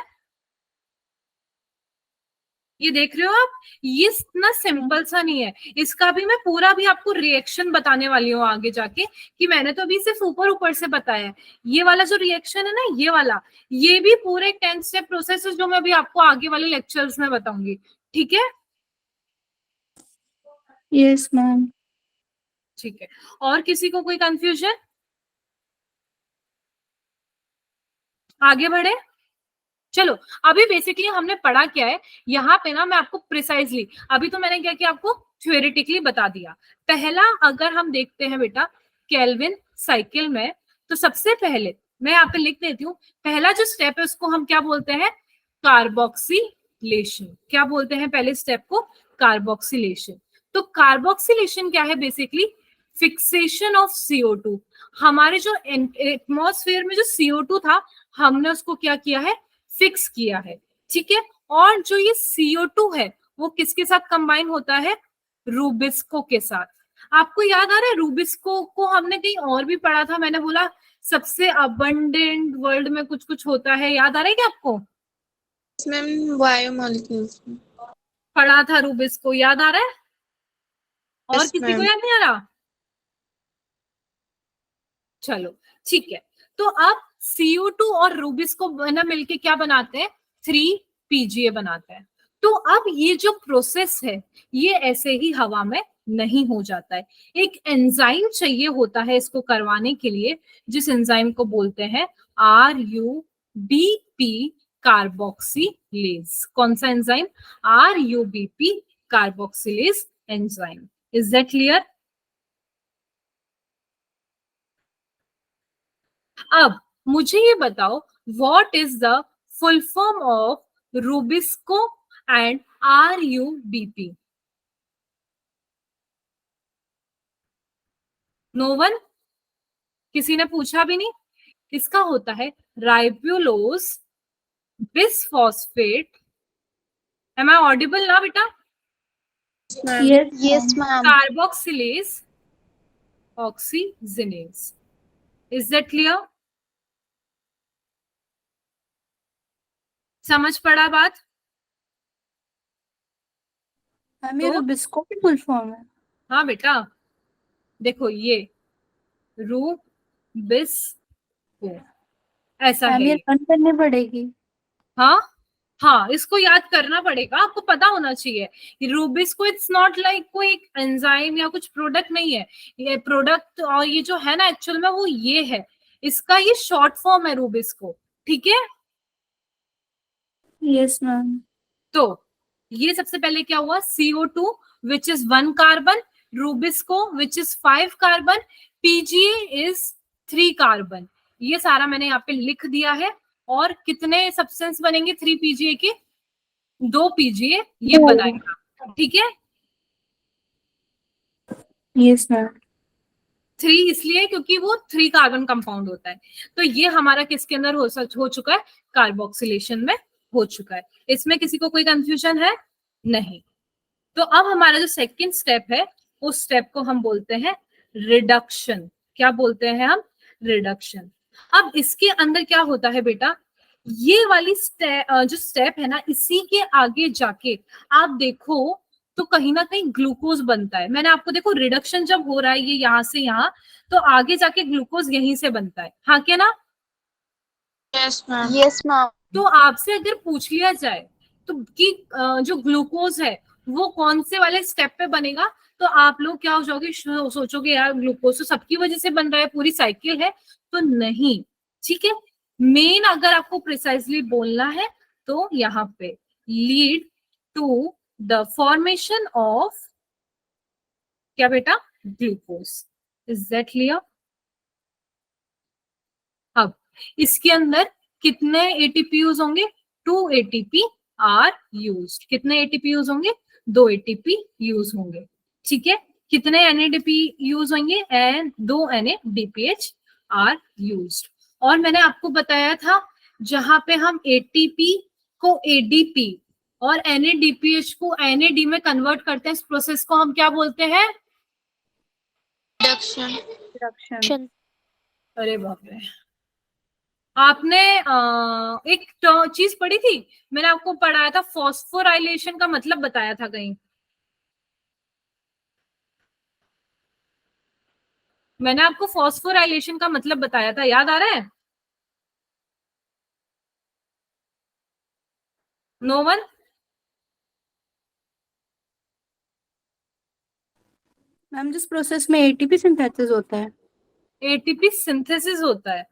ये देख रहे हो आप, ये इतना सिंपल सा नहीं है। इसका भी मैं पूरा भी आपको रिएक्शन बताने वाली हूँ आगे जाके, कि मैंने तो अभी सिर्फ ऊपर ऊपर से बताया है। ये वाला जो रिएक्शन है ना, ये वाला, ये भी पूरे 10 स्टेप प्रोसेस जो मैं अभी आपको आगे वाले लेक्चर्स में बताऊंगी। ठीक है, यस मैम। ठीक है। और किसी को कोई कंफ्यूजन? आगे बढ़े, चलो। अभी बेसिकली हमने पढ़ा क्या है यहाँ पे ना, मैं आपको प्रिसाइजली, अभी तो मैंने क्या किया, आपको थ्योरेटिकली बता दिया। पहला अगर हम देखते हैं बेटा केल्विन साइकिल में, तो सबसे पहले मैं यहाँ पे लिख देती हूँ, पहला जो स्टेप है उसको हम क्या बोलते हैं? Carboxy carboxylation. क्या बोलते हैं पहले स्टेप को? कार्बोक्सिलेशन। तो कार्बोक्सिलेशन क्या है? Basically fixation of CO2। हमारे जो एटमॉस्फेयर में जो CO2 था, हमने उसको क्या किया है? फिक्स किया है। ठीक है। और जो ये CO2 है वो किसके साथ कंबाइन होता है? रूबिस्को के साथ। आपको याद आ रहा है रूबिस्को को हमने कहीं और भी पढ़ा था, मैंने बोला सबसे अबंडेंट वर्ल्ड में कुछ कुछ होता है, याद आ रहा है क्या आपको? मैम बायोमॉलिक्यूल्स में पढ़ा था रूबिस्को, याद आ रहा है? और Yes, किसी को ma'am. याद नहीं आ रहा? चलो ठीक है। तो अब CO2 और रूबिस्को ना मिलके क्या बनाते हैं? 3 PGA बनाते हैं। तो अब ये जो प्रोसेस है ये ऐसे ही हवा में नहीं हो जाता है, एक एंजाइम चाहिए होता है इसको करवाने के लिए, जिस एंजाइम को बोलते हैं RUBP कार्बोक्सिलेज। कौन सा enzyme? RUBP carboxylase enzyme. Is that clear? अब मुझे ये बताओ, what is the full form of rubisco and RUBP? No one? किसी ने पूछा भी नहीं? इसका होता है ribulose bisphosphate. Am I audible ना बेटा? Yes, Yes, ma'am. ma'am. Carboxylase oxygenase. Is that clear? समझ पड़ा बात? मैम ये तो रूबिस्को की फुल फॉर्म है। हाँ बेटा, देखो ये रूबिस्को ऐसा मैम है ये ये। लर्न करनी पड़ेगी। हाँ हाँ, इसको याद करना पड़ेगा, आपको पता होना चाहिए। रूबिस्को इट्स नॉट लाइक कोई एंजाइम या कुछ प्रोडक्ट नहीं है, ये प्रोडक्ट और ये जो है ना एक्चुअल में वो ये है, इसका ये शॉर्ट फॉर्म है रूबिस्को। ठीक है। Yes ma'am. तो ये सबसे पहले क्या हुआ? CO2 which is 1 carbon, rubisco which is 5 carbon, PGA is 3 carbon. ये सारा मैंने यहाँ पे लिख दिया है। और कितने सब्सटेंस बनेंगे 3 PGA के? 2 PGA ये बनाएगा। ठीक है। Yes ma'am. 3 इसलिए क्योंकि वो 3 कार्बन कंपाउंड होता है। तो ये हमारा किसके अंदर हो चुका है? कार्बोक्सिलेशन में हो चुका है। इसमें किसी को कोई कंफ्यूजन है? नहीं। तो अब हमारा जो सेकंड स्टेप है उस स्टेप को हम बोलते हैं रिडक्शन। क्या बोलते हैं हम? रिडक्शन। अब इसके अंदर क्या होता है बेटा? ये वाली जो स्टेप है ना, इसी के आगे जाके आप देखो तो कहीं ना कहीं ग्लूकोज बनता है। मैंने आपको देखो रिडक्शन जब हो रहा है ये यहाँ से यहाँ, तो आगे जाके ग्लूकोज यहीं से बनता है। हाँ क्या ना? Yes, ma'am. Yes, ma'am. तो आपसे अगर पूछ लिया जाए तो कि जो ग्लूकोज है वो कौन से वाले स्टेप पे बनेगा, तो आप लोग क्या हो जाओगे? सोचोगे यार ग्लूकोज तो सबकी वजह से बन रहा है, पूरी साइकिल है। तो नहीं। ठीक है। मेन अगर आपको प्रिसाइजली बोलना है तो यहाँ पे lead to the formation of क्या बेटा? ग्लूकोज। Is that clear? अब इसके अंदर कितने ATP यूज होंगे? 2 ATP आर यूज। कितने ATP यूज होंगे? 2 ATP यूज होंगे। ठीक है। कितने NADP यूज होंगे? 2 NADPH आर यूज। और मैंने आपको बताया था जहां पे हम ATP को ADP और NADPH को NAD में कन्वर्ट करते हैं, इस प्रोसेस को हम क्या बोलते हैं? Reduction. रिडक्शन। अरे बाप रे, आपने एक चीज पढ़ी थी, मैंने आपको पढ़ाया था फॉस्फोराइलेशन का मतलब बताया था कहीं। मैंने आपको फॉस्फोराइलेशन का मतलब बताया था, याद आ रहा है? No one? मैम जिस प्रोसेस में एटीपी सिंथेसिस होता है। ATP सिंथेसिस होता है।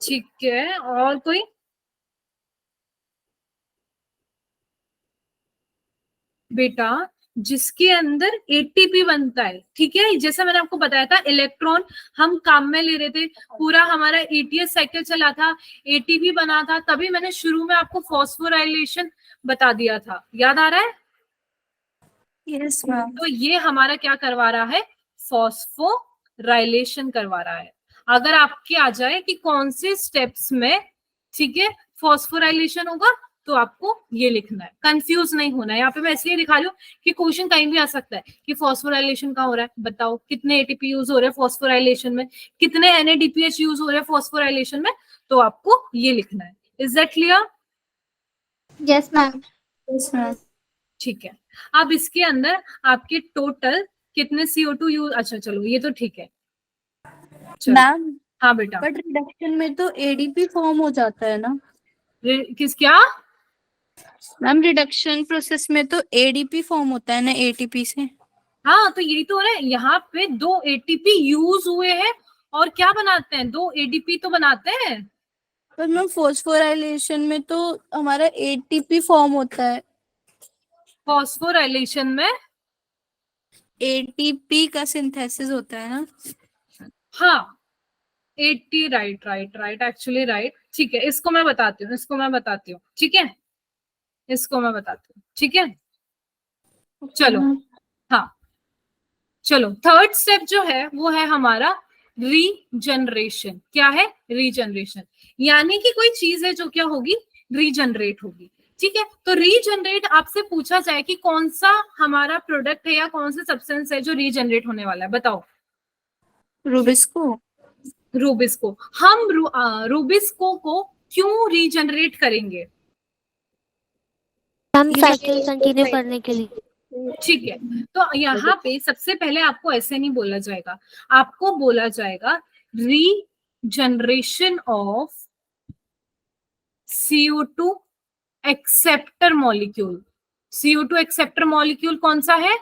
ठीक है। और कोई? बेटा जिसके अंदर ATP बनता है, ठीक है, जैसा मैंने आपको बताया था इलेक्ट्रॉन हम काम में ले रहे थे, पूरा हमारा ETS साइकिल चला था, ATP बना था, तभी मैंने शुरू में आपको फॉस्फोराइलेशन बता दिया था, याद आ रहा है? Yes ma'am. तो ये हमारा क्या करवा रहा है, फॉस्फोराइलेशन करवा रहा है। अगर आपके आ जाए कि कौन से स्टेप्स में, ठीक है, फॉस्फोराइलेशन होगा, तो आपको ये लिखना है, कंफ्यूज नहीं होना है। यहाँ पे मैं इसलिए दिखा रही हूँ कि क्वेश्चन कहीं भी आ सकता है कि फॉस्फोराइलेशन कहाँ हो रहा है, बताओ कितने एटीपी यूज हो रहे हैं फॉस्फोराइलेशन में, कितने एनएडीपीएच यूज हो रहे हैं फॉस्फोराइलेशन में, तो आपको ये लिखना है। Is that clear? Yes, ma'am. Yes ma'am. ठीक है। अब इसके अंदर आपके टोटल कितने CO2 यूज, अच्छा चलो ये तो ठीक है। चलो मैम हाँ बेटा, बट रिडक्शन में तो एडीपी फॉर्म हो जाता है ना किस क्या? मैम? रिडक्शन प्रोसेस में तो एडीपी फॉर्म होता है ना एटीपी से। हाँ तो यही तो है, यहाँ पे 2 ATP यूज हुए हैं और क्या बनाते हैं, 2 ADP तो बनाते हैं। पर मैम फॉस्फोराइलेशन में तो हमारा एटीपी फॉर्म होता है। फॉस्फोराइलेशन में एटीपी का सिंथेसिस होता है ना। हाँ 80, right right right, actually right. ठीक है, इसको मैं बताती हूँ, इसको मैं बताती हूँ, ठीक है, इसको मैं बताती हूँ, ठीक है। चलो हाँ, चलो थर्ड स्टेप जो है वो है हमारा रीजनरेशन। क्या है? रीजनरेशन, यानी कि कोई चीज है जो क्या होगी, रीजनरेट होगी। ठीक है, तो रीजनरेट आपसे पूछा जाए कि कौन सा हमारा प्रोडक्ट है या कौन सा सब्सटेंस है जो रीजनरेट होने वाला है, बताओ। रूबिस्को। रूबिस्को। हम रूबिस्को को क्यों रीजनरेट करेंगे? हम साइकिल कंटिन्यू करने के लिए। ठीक है, तो यहाँ पे सबसे पहले आपको ऐसे नहीं बोला जाएगा, आपको बोला जाएगा regeneration of CO2 acceptor molecule. CO2 acceptor molecule कौन सा है?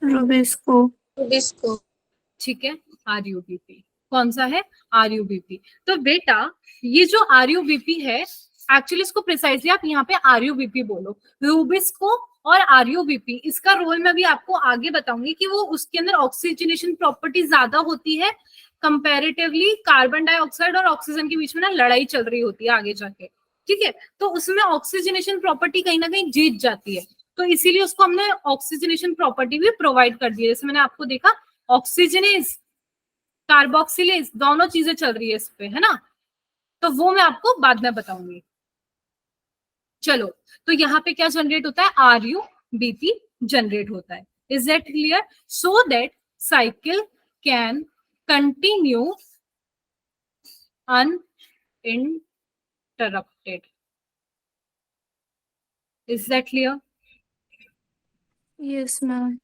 रूबिस्को। डिस्को। ठीक है, RUBP। कौन सा है? RUBP। तो बेटा ये जो RUBP है, एक्चुअली इसको प्रिसाइजली आप यहाँ पे RUBP बोलो। रूबिस्को और RUBP, इसका रोल मैं भी आपको आगे बताऊंगी कि वो उसके अंदर ऑक्सीजनेशन प्रॉपर्टी ज्यादा होती है कंपैरेटिवली। कार्बन डाइऑक्साइड और ऑक्सीजन के बीच में ना लड़ाई चल रही होती है आगे जाके, ठीक है, तो उसमें ऑक्सीजनेशन प्रॉपर्टी कहीं ना कहीं जीत जाती है, तो इसीलिए उसको हमने ऑक्सीजनेशन प्रॉपर्टी भी प्रोवाइड कर दी है। जैसे मैंने आपको देखा, ऑक्सीजनेज, कार्बोक्सिलेज, दोनों चीजें चल रही है इस पे, है ना, तो वो मैं आपको बाद में बताऊंगी। चलो, तो यहाँ पे क्या जनरेट होता है, RUBP जनरेट होता है। Is that clear? So that cycle can continue uninterrupted. Is that clear? Yes ma'am.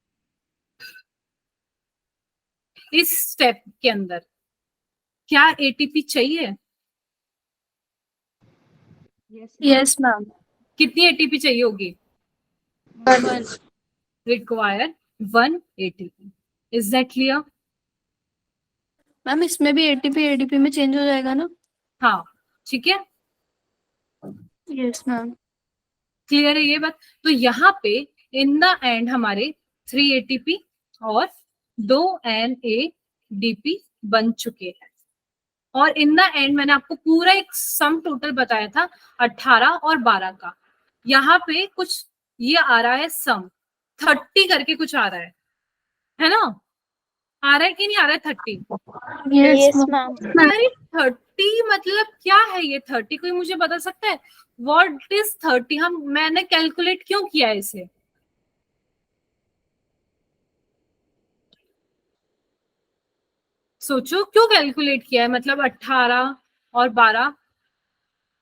इस स्टेप के अंदर क्या ATP चाहिए? Yes ma'am. कितनी ATP चाहिए होगी? Require 1 ATP। Is that clear? Ma'am इसमें भी एटीपी एडीपी में चेंज हो जाएगा ना? हाँ ठीक है, यस मैम। क्लियर है ये बात? तो यहाँ पे इन द एंड हमारे 3 ATP और 2 NADP बन चुके हैं, और इन द एंड मैंने आपको पूरा एक सम टोटल बताया था 18 और 12 का। यहाँ पे कुछ ये आ रहा है सम 30 करके कुछ आ रहा है ना? आ रहा है कि नहीं आ रहा है 30? Yes, ma'am. अरे 30 मतलब क्या है ये 30? कोई मुझे बता सकता है व्हाट इज 30? मैंने कैलकुलेट क्यों किया है इसे? सोचो क्यों कैलकुलेट किया है, मतलब 18 और 12,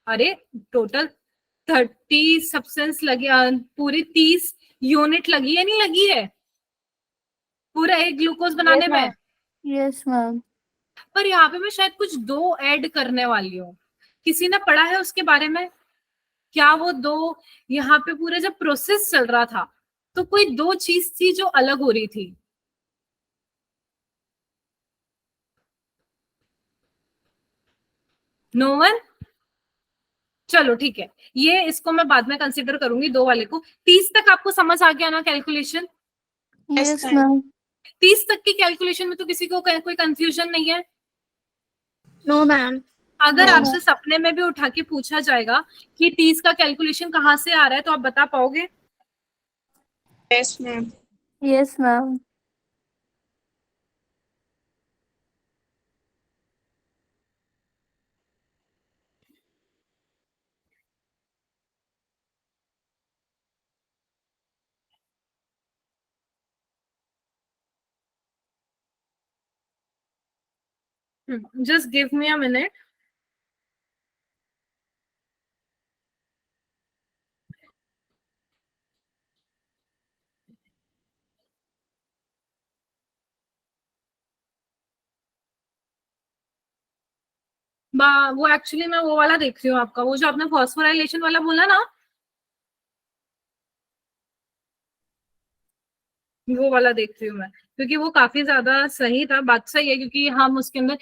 अरे टोटल 30 सब्सटेंस लगे, पूरी 30 यूनिट लगी है, नहीं लगी है पूरा एक ग्लूकोज बनाने में? Yes ma'am. पर यहाँ पे मैं शायद कुछ 2 ऐड करने वाली हूँ। किसी ने पढ़ा है उसके बारे में? क्या वो 2 यहाँ पे पूरा जब प्रोसेस चल रहा था तो कोई 2 चीज थी जो अलग हो रही थी? No one? चलो ठीक है, ये इसको मैं बाद में कंसिडर करूंगी 2 वाले को। 30 तक आपको समझ आ गया ना कैलकुलेशन? Yes ma'am. 30 तक की कैलकुलेशन में तो किसी को कोई कंफ्यूजन नहीं है? No, ma'am. अगर हाँ, आपसे सपने में भी उठा के पूछा जाएगा कि 30 का कैलकुलेशन कहाँ से आ रहा है, तो आप बता पाओगे? Yes ma'am. Yes ma'am. Just give me a minute. वो एक्चुअली मैं वो वाला देख रही हूँ आपका, वो जो आपने फॉस्फोराइलेशन वाला बोला ना, वो वाला देख रही हूँ मैं, क्योंकि वो काफी ज्यादा सही था। बात सही है, क्योंकि हम उसके अंदर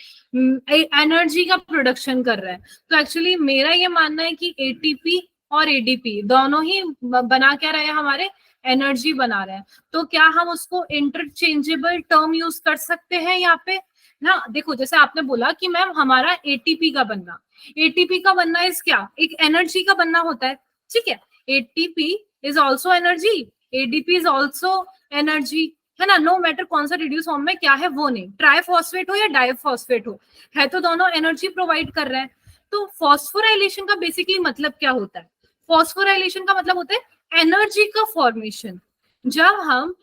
एनर्जी का प्रोडक्शन कर रहे हैं। तो एक्चुअली मेरा ये मानना है कि एटीपी और एडीपी दोनों ही बना क्या रहे हैं, हमारे एनर्जी बना रहे हैं। तो क्या हम उसको इंटरचेंजेबल टर्म यूज कर सकते हैं यहाँ पे ना? देखो, जैसे आपने बोला कि मैम हमारा एटीपी का बनना, एटीपी का बनना इज क्या, एक एनर्जी का बनना होता है, ठीक है। ATP is also energy, ADP is also energy, है ना। नो मैटर कौन सा रिड्यूस फॉर्म में क्या है, वो नहीं, ट्राइफॉस्फेट हो या डाइफॉस्फेट हो, है तो दोनों एनर्जी प्रोवाइड कर रहे हैं। तो फॉस्फोराइलेशन का बेसिकली मतलब क्या होता है? फॉस्फोराइलेशन का मतलब होता है एनर्जी का फॉर्मेशन। जब हम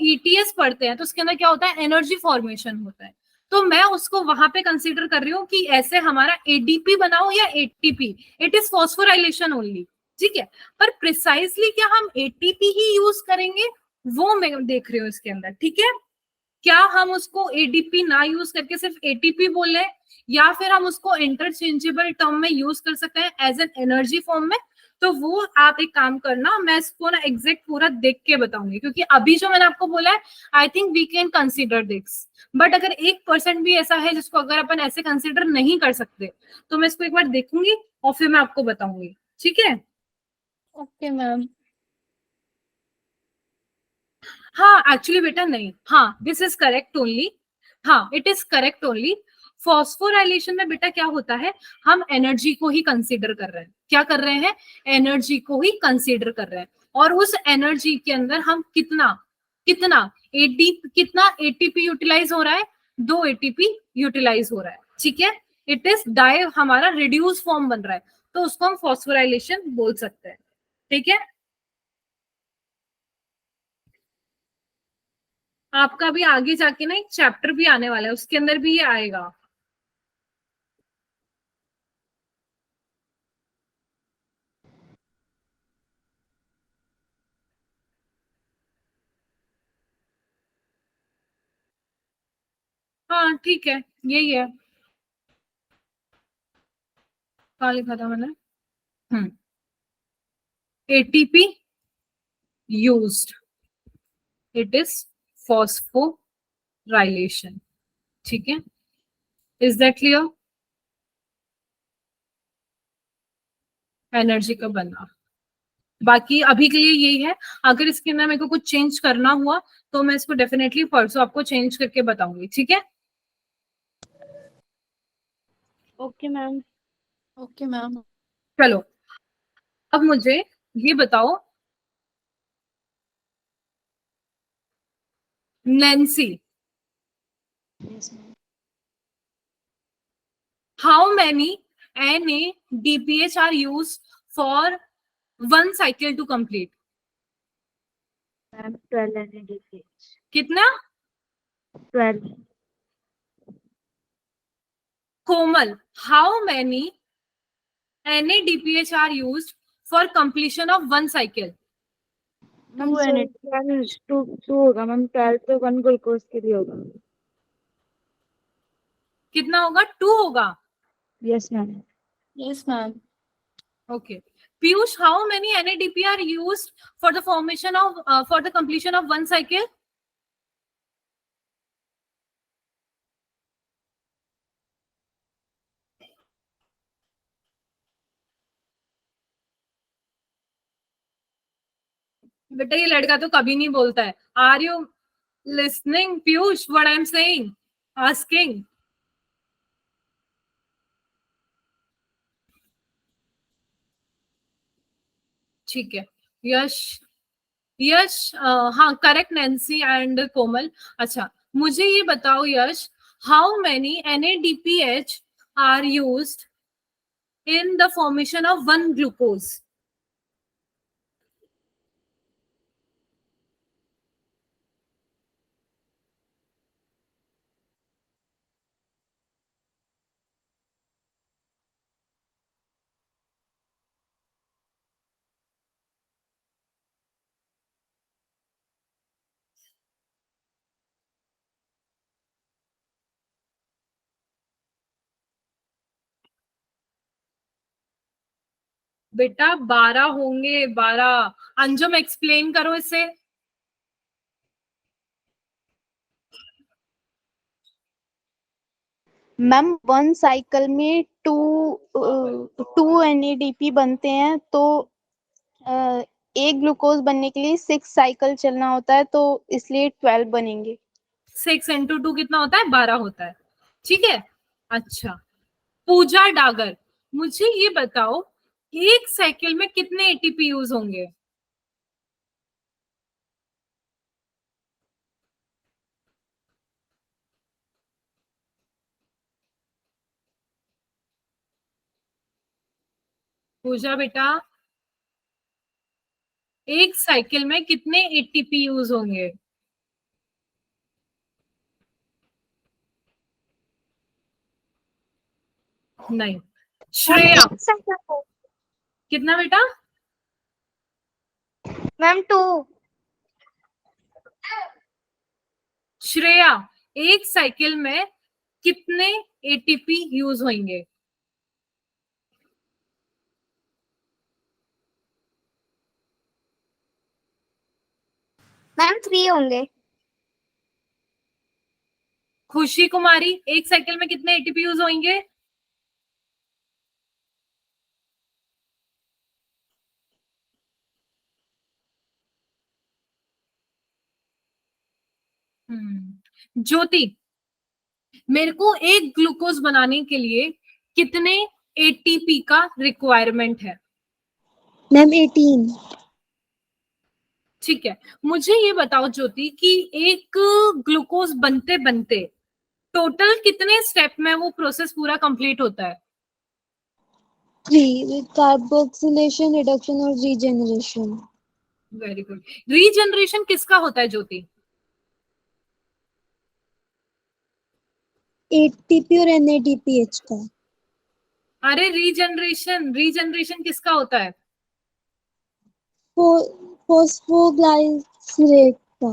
ईटीएस पढ़ते हैं तो उसके अंदर क्या होता है, एनर्जी फॉर्मेशन होता है। तो मैं उसको वहां पे कंसीडर कर रही हूँ कि ऐसे हमारा एडीपी बनाओ या ATP, it is phosphorylation only, ठीक है। पर प्रिसाइसली क्या हम एटीपी ही यूज करेंगे, वो मैं देख रही हूँ इसके अंदर, ठीक है। क्या हम उसको एडीपी ना यूज करके सिर्फ एटीपी बोले, या फिर हम उसको इंटरचेंजेबल टर्म में यूज कर सकते हैं एज एन एनर्जी फॉर्म में? तो वो आप एक काम करना, मैं इसको ना एग्जैक्ट पूरा देख के बताऊंगी, क्योंकि अभी जो मैंने आपको बोला है I think we can consider this. But अगर 1% भी ऐसा है जिसको अगर अपन ऐसे कंसिडर नहीं कर सकते, तो मैं इसको एक बार देखूंगी और फिर मैं आपको बताऊंगी, ठीक है। Okay ma'am. हाँ एक्चुअली बेटा नहीं, हाँ दिस इज करेक्ट ओनली, हाँ it is correct only. Phosphorylation में बेटा क्या होता है, हम एनर्जी को ही कंसीडर कर रहे हैं, क्या कर रहे हैं, एनर्जी को ही कंसीडर कर रहे हैं। और उस एनर्जी के अंदर हम कितना कितना कितना एटीपी यूटिलाइज हो रहा है, 2 एटीपी यूटिलाइज हो रहा है, ठीक है। इट इज डाई, हमारा रिड्यूस फॉर्म बन रहा है, तो उसको हम फॉस्फोराइलेशन बोल सकते हैं, ठीक है। आपका भी आगे जाके ना एक चैप्टर भी आने वाला है, उसके अंदर भी ये आएगा। हाँ ठीक है, यही है। कहाँ लिखा था मैंने? ATP used, it is phosphorylation, ठीक है। Is that clear? एनर्जी का बनना, बाकी अभी के लिए यही है। अगर इसके अंदर मेरे को कुछ चेंज करना हुआ तो मैं इसको डेफिनेटली परसों आपको चेंज करके बताऊंगी, ठीक है। Okay ma'am. Okay ma'am. चलो, अब मुझे ये बताओ, Nancy, how many NADPH are used for one cycle to complete? Ma'am 12 NADPH। कितना? 12। कोमल, how many NADPH are used for completion of one cycle? Ma'am 2 होगा मैम, 12 तो 1 ग्लूकोज के लिए होगा। कितना होगा? 2 होगा। Yes ma'am. Yes ma'am. Okay. Piyush, how many NADP are used for the formation of for the completion of one cycle? बेटा ये लड़का तो कभी नहीं बोलता है। Are you listening Piyush what I am saying, asking? ठीक है, यश, यश, हाँ करेक्ट, नैन्सी एंड कोमल। अच्छा मुझे ये बताओ Yash, how many NADPH are used in the formation of one glucose? बेटा 12 होंगे, 12। अंजुम एक्सप्लेन करो इसे। मैम वन साइकिल में टू NADP बनते हैं, तो एक ग्लूकोज बनने के लिए 6 साइकिल चलना होता है, तो इसलिए 12 बनेंगे। 6 इंटू 2 कितना होता है? 12 होता है। ठीक है। अच्छा पूजा डागर, मुझे ये बताओ एक साइकिल में कितने ATP यूज होंगे? पूजा बेटा, एक साइकिल में कितने ATP यूज होंगे? नहीं। श्रेया कितना बेटा? मैम 2। श्रेया एक साइकिल में कितने ATP यूज होंगे? मैम 3 होंगे। खुशी कुमारी एक साइकिल में कितने ATP यूज होंगे? ज्योति, मेरे को एक ग्लूकोज बनाने के लिए कितने ATP का रिक्वायरमेंट है? मैम 18। ठीक है, मुझे ये बताओ ज्योति कि एक ग्लूकोज बनते बनते टोटल कितने स्टेप में वो प्रोसेस पूरा कंप्लीट होता है? 3 विद कार्बोक्सिलेशन, रिडक्शन और रीजेनरेशन। Very good. रीजनरेशन किसका होता है ज्योति? ATP और NADPH का। अरे रीजनरेशन, रीजनरेशन किसका होता है? फॉस्फोग्लाइसरेट का।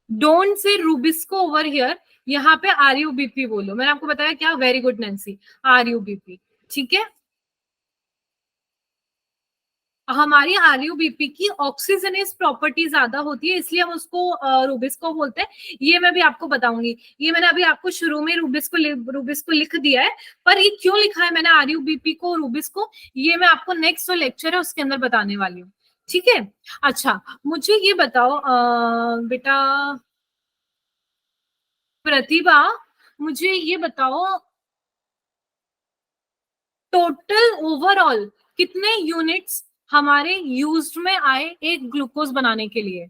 Don't say rubisco over here, यहाँ पे RUBP बोलो। मैंने आपको बताया क्या? Very good Nancy, RUBP। ठीक है, हमारी RUBP की ऑक्सीजनेस प्रॉपर्टी ज्यादा होती है, इसलिए हम उसको रूबिस्को बोलते हैं। ये मैं भी आपको बताऊंगी, ये मैंने अभी आपको शुरू में रूबिस्को लिख दिया है, पर ये क्यों लिखा है मैंने RUBP को रूबिस्को, ये मैं आपको नेक्स्ट जो लेक्चर है उसके अंदर बताने वाली हूँ। ठीक है। अच्छा मुझे ये बताओ बेटा प्रतिभा, मुझे ये बताओ टोटल ओवरऑल कितने यूनिट्स हमारे यूज्ड में आए एक ग्लूकोज बनाने के लिए?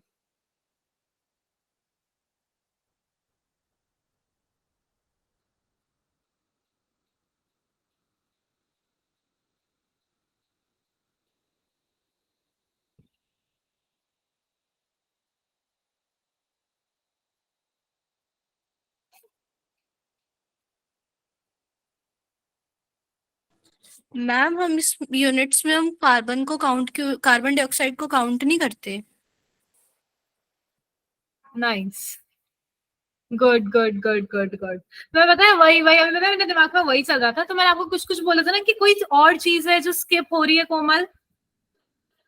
मैम हम इस यूनिट्स में हम कार्बन डाइऑक्साइड को काउंट नहीं करते। Nice, good good good good good. मैं बताया वही वही अभी पता है मेरे दिमाग में वही चल रहा था, तो मैंने आपको कुछ कुछ बोला था ना कि कोई और चीज है जो स्किप हो रही है कोमल,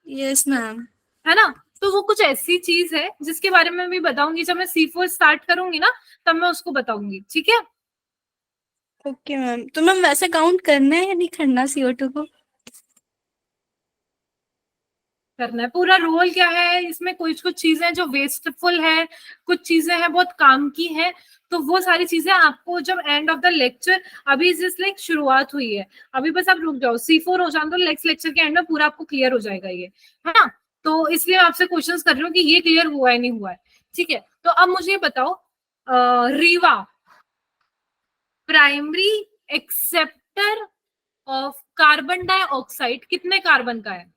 यस मैम। है ना? तो वो कुछ ऐसी चीज है जिसके बारे में भी बताऊंगी, जब मैं C4 स्टार्ट करूंगी ना तब मैं उसको बताऊंगी। ठीक है। ओके मैम, तो मैम वैसे काउंट करना है या नहीं करना CO2 को? करना है। पूरा रोल क्या है इसमें, कुछ कुछ चीजें जो वेस्टफुल है, कुछ चीजें हैं बहुत काम की है, तो वो सारी चीजें आपको जब एंड ऑफ द लेक्चर, अभी जस्ट लाइक शुरुआत हुई है, अभी बस आप रुक जाओ, C4 हो जाए तो नेक्स्ट लेक्चर के एंड में पूरा आपको क्लियर हो जाएगा ये, है ना। तो इसलिए मैं आपसे क्वेश्चंस कर रही हूँ कि ये क्लियर हुआ है नहीं हुआ है, ठीक है। तो अब मुझे ये बताओ, Rewa primary acceptor of carbon dioxide कितने कार्बन का है?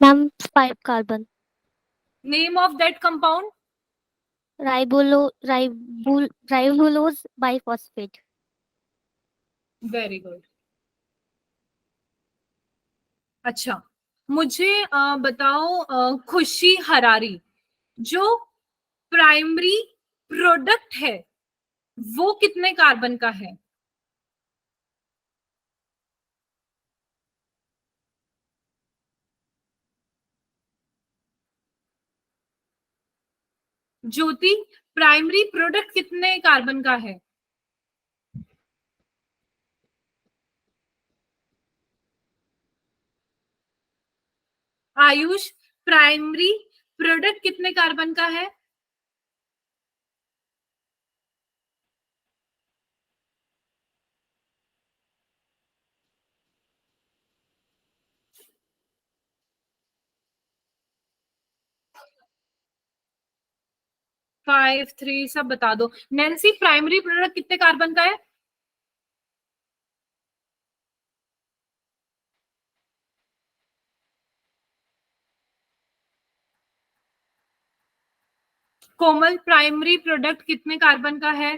Ma'am 5 carbon. Name of that compound? Ribulose biphosphate. Very good. अच्छा, मुझे बताओ, खुशी हरारी जो प्राइमरी प्रोडक्ट है वो कितने कार्बन का है? ज्योति, प्राइमरी प्रोडक्ट कितने कार्बन का है? आयुष, प्राइमरी प्रोडक्ट कितने कार्बन का है? फाइव, 3 सब बता दो। नैन्सी, प्राइमरी प्रोडक्ट कितने कार्बन का है? कोमल, प्राइमरी प्रोडक्ट कितने कार्बन का है?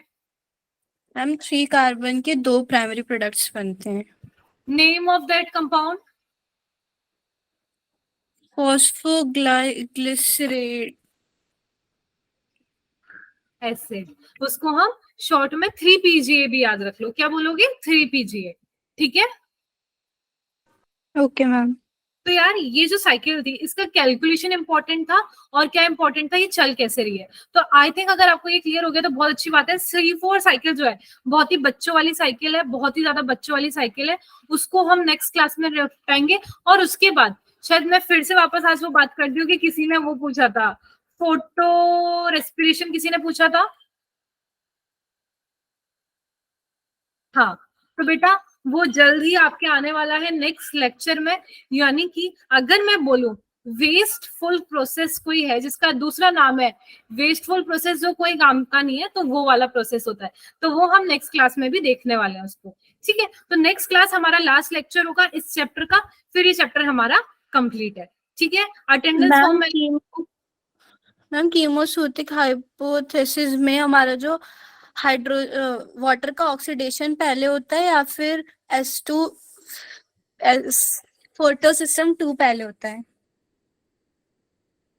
मैम 3 कार्बन के 2 प्राइमरी प्रोडक्ट्स बनते हैं। Name of that compound? Phosphoglycerate acid. उसको हम शॉर्ट में 3 PGA भी याद रख लो। क्या बोलोगे? 3 PGA, ठीक है। Okay ma'am. तो यार ये जो साइकिल थी इसका कैलकुलेशन इंपॉर्टेंट था, और क्या इंपॉर्टेंट था, ये चल कैसे रही है। तो आई थिंक अगर आपको ये क्लियर हो गया तो बहुत अच्छी बात है। C4 साइकिल जो है बहुत ही बच्चों वाली साइकिल है, बहुत ही ज्यादा बच्चों वाली साइकिल है, उसको हम नेक्स्ट क्लास में बताएंगे। और उसके बाद शायद मैं फिर से वापस आज वो बात कर दी हूँ कि किसी ने वो पूछा था, फोटो रेस्पिरेशन किसी ने पूछा था। हाँ, तो बेटा वो जल्द ही आपके आने वाला है नेक्स्ट लेक्चर में। यानी कि अगर मैं बोलूं वेस्टफुल प्रोसेस कोई है जिसका दूसरा नाम है वेस्टफुल प्रोसेस, जो कोई काम का नहीं है, तो वो वाला प्रोसेस होता है। तो वो हम नेक्स्ट क्लास में भी देखने वाले हैं उसको, ठीक है। तो नेक्स्ट क्लास हमारा लास्ट लेक्चर होगा इस चैप्टर का, फिर ये चैप्टर हमारा कंप्लीट है, ठीक है। अटेंडेंस फॉर्म में मैम कीमोसूटिक हाइपोथेसिस में हमारा जो हाइड्रो वाटर का ऑक्सीडेशन पहले होता है या फिर S2 फोटो सिस्टम 2 पहले होता है?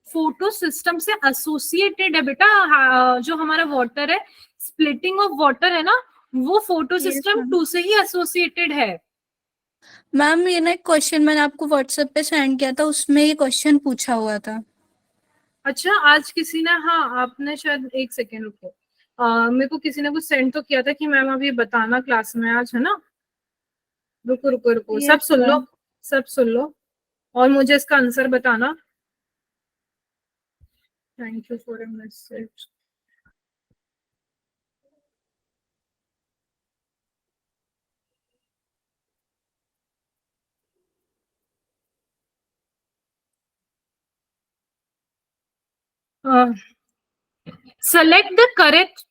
फोटो सिस्टम से एसोसिएटेड है बेटा। जो हमारा वाटर है, स्प्लिटिंग ऑफ वाटर है ना, वो फोटो सिस्टम 2 से ही एसोसिएटेड है। मैम ये ना एक क्वेश्चन मैंने आपको व्हाट्सएप पे सेंड किया था, उसमें ये क्वेश्चन पूछा हुआ था। अच्छा, आज किसी ने, हाँ आपने शायद, एक सेकेंड रुको, मेरे को किसी ने कुछ सेंड तो किया था कि मैम अभी बताना क्लास में आज, है ना। रुको रुको रुको, सब सुन लो, सब सुन लो और मुझे इसका आंसर बताना। Thank you for a message. Select the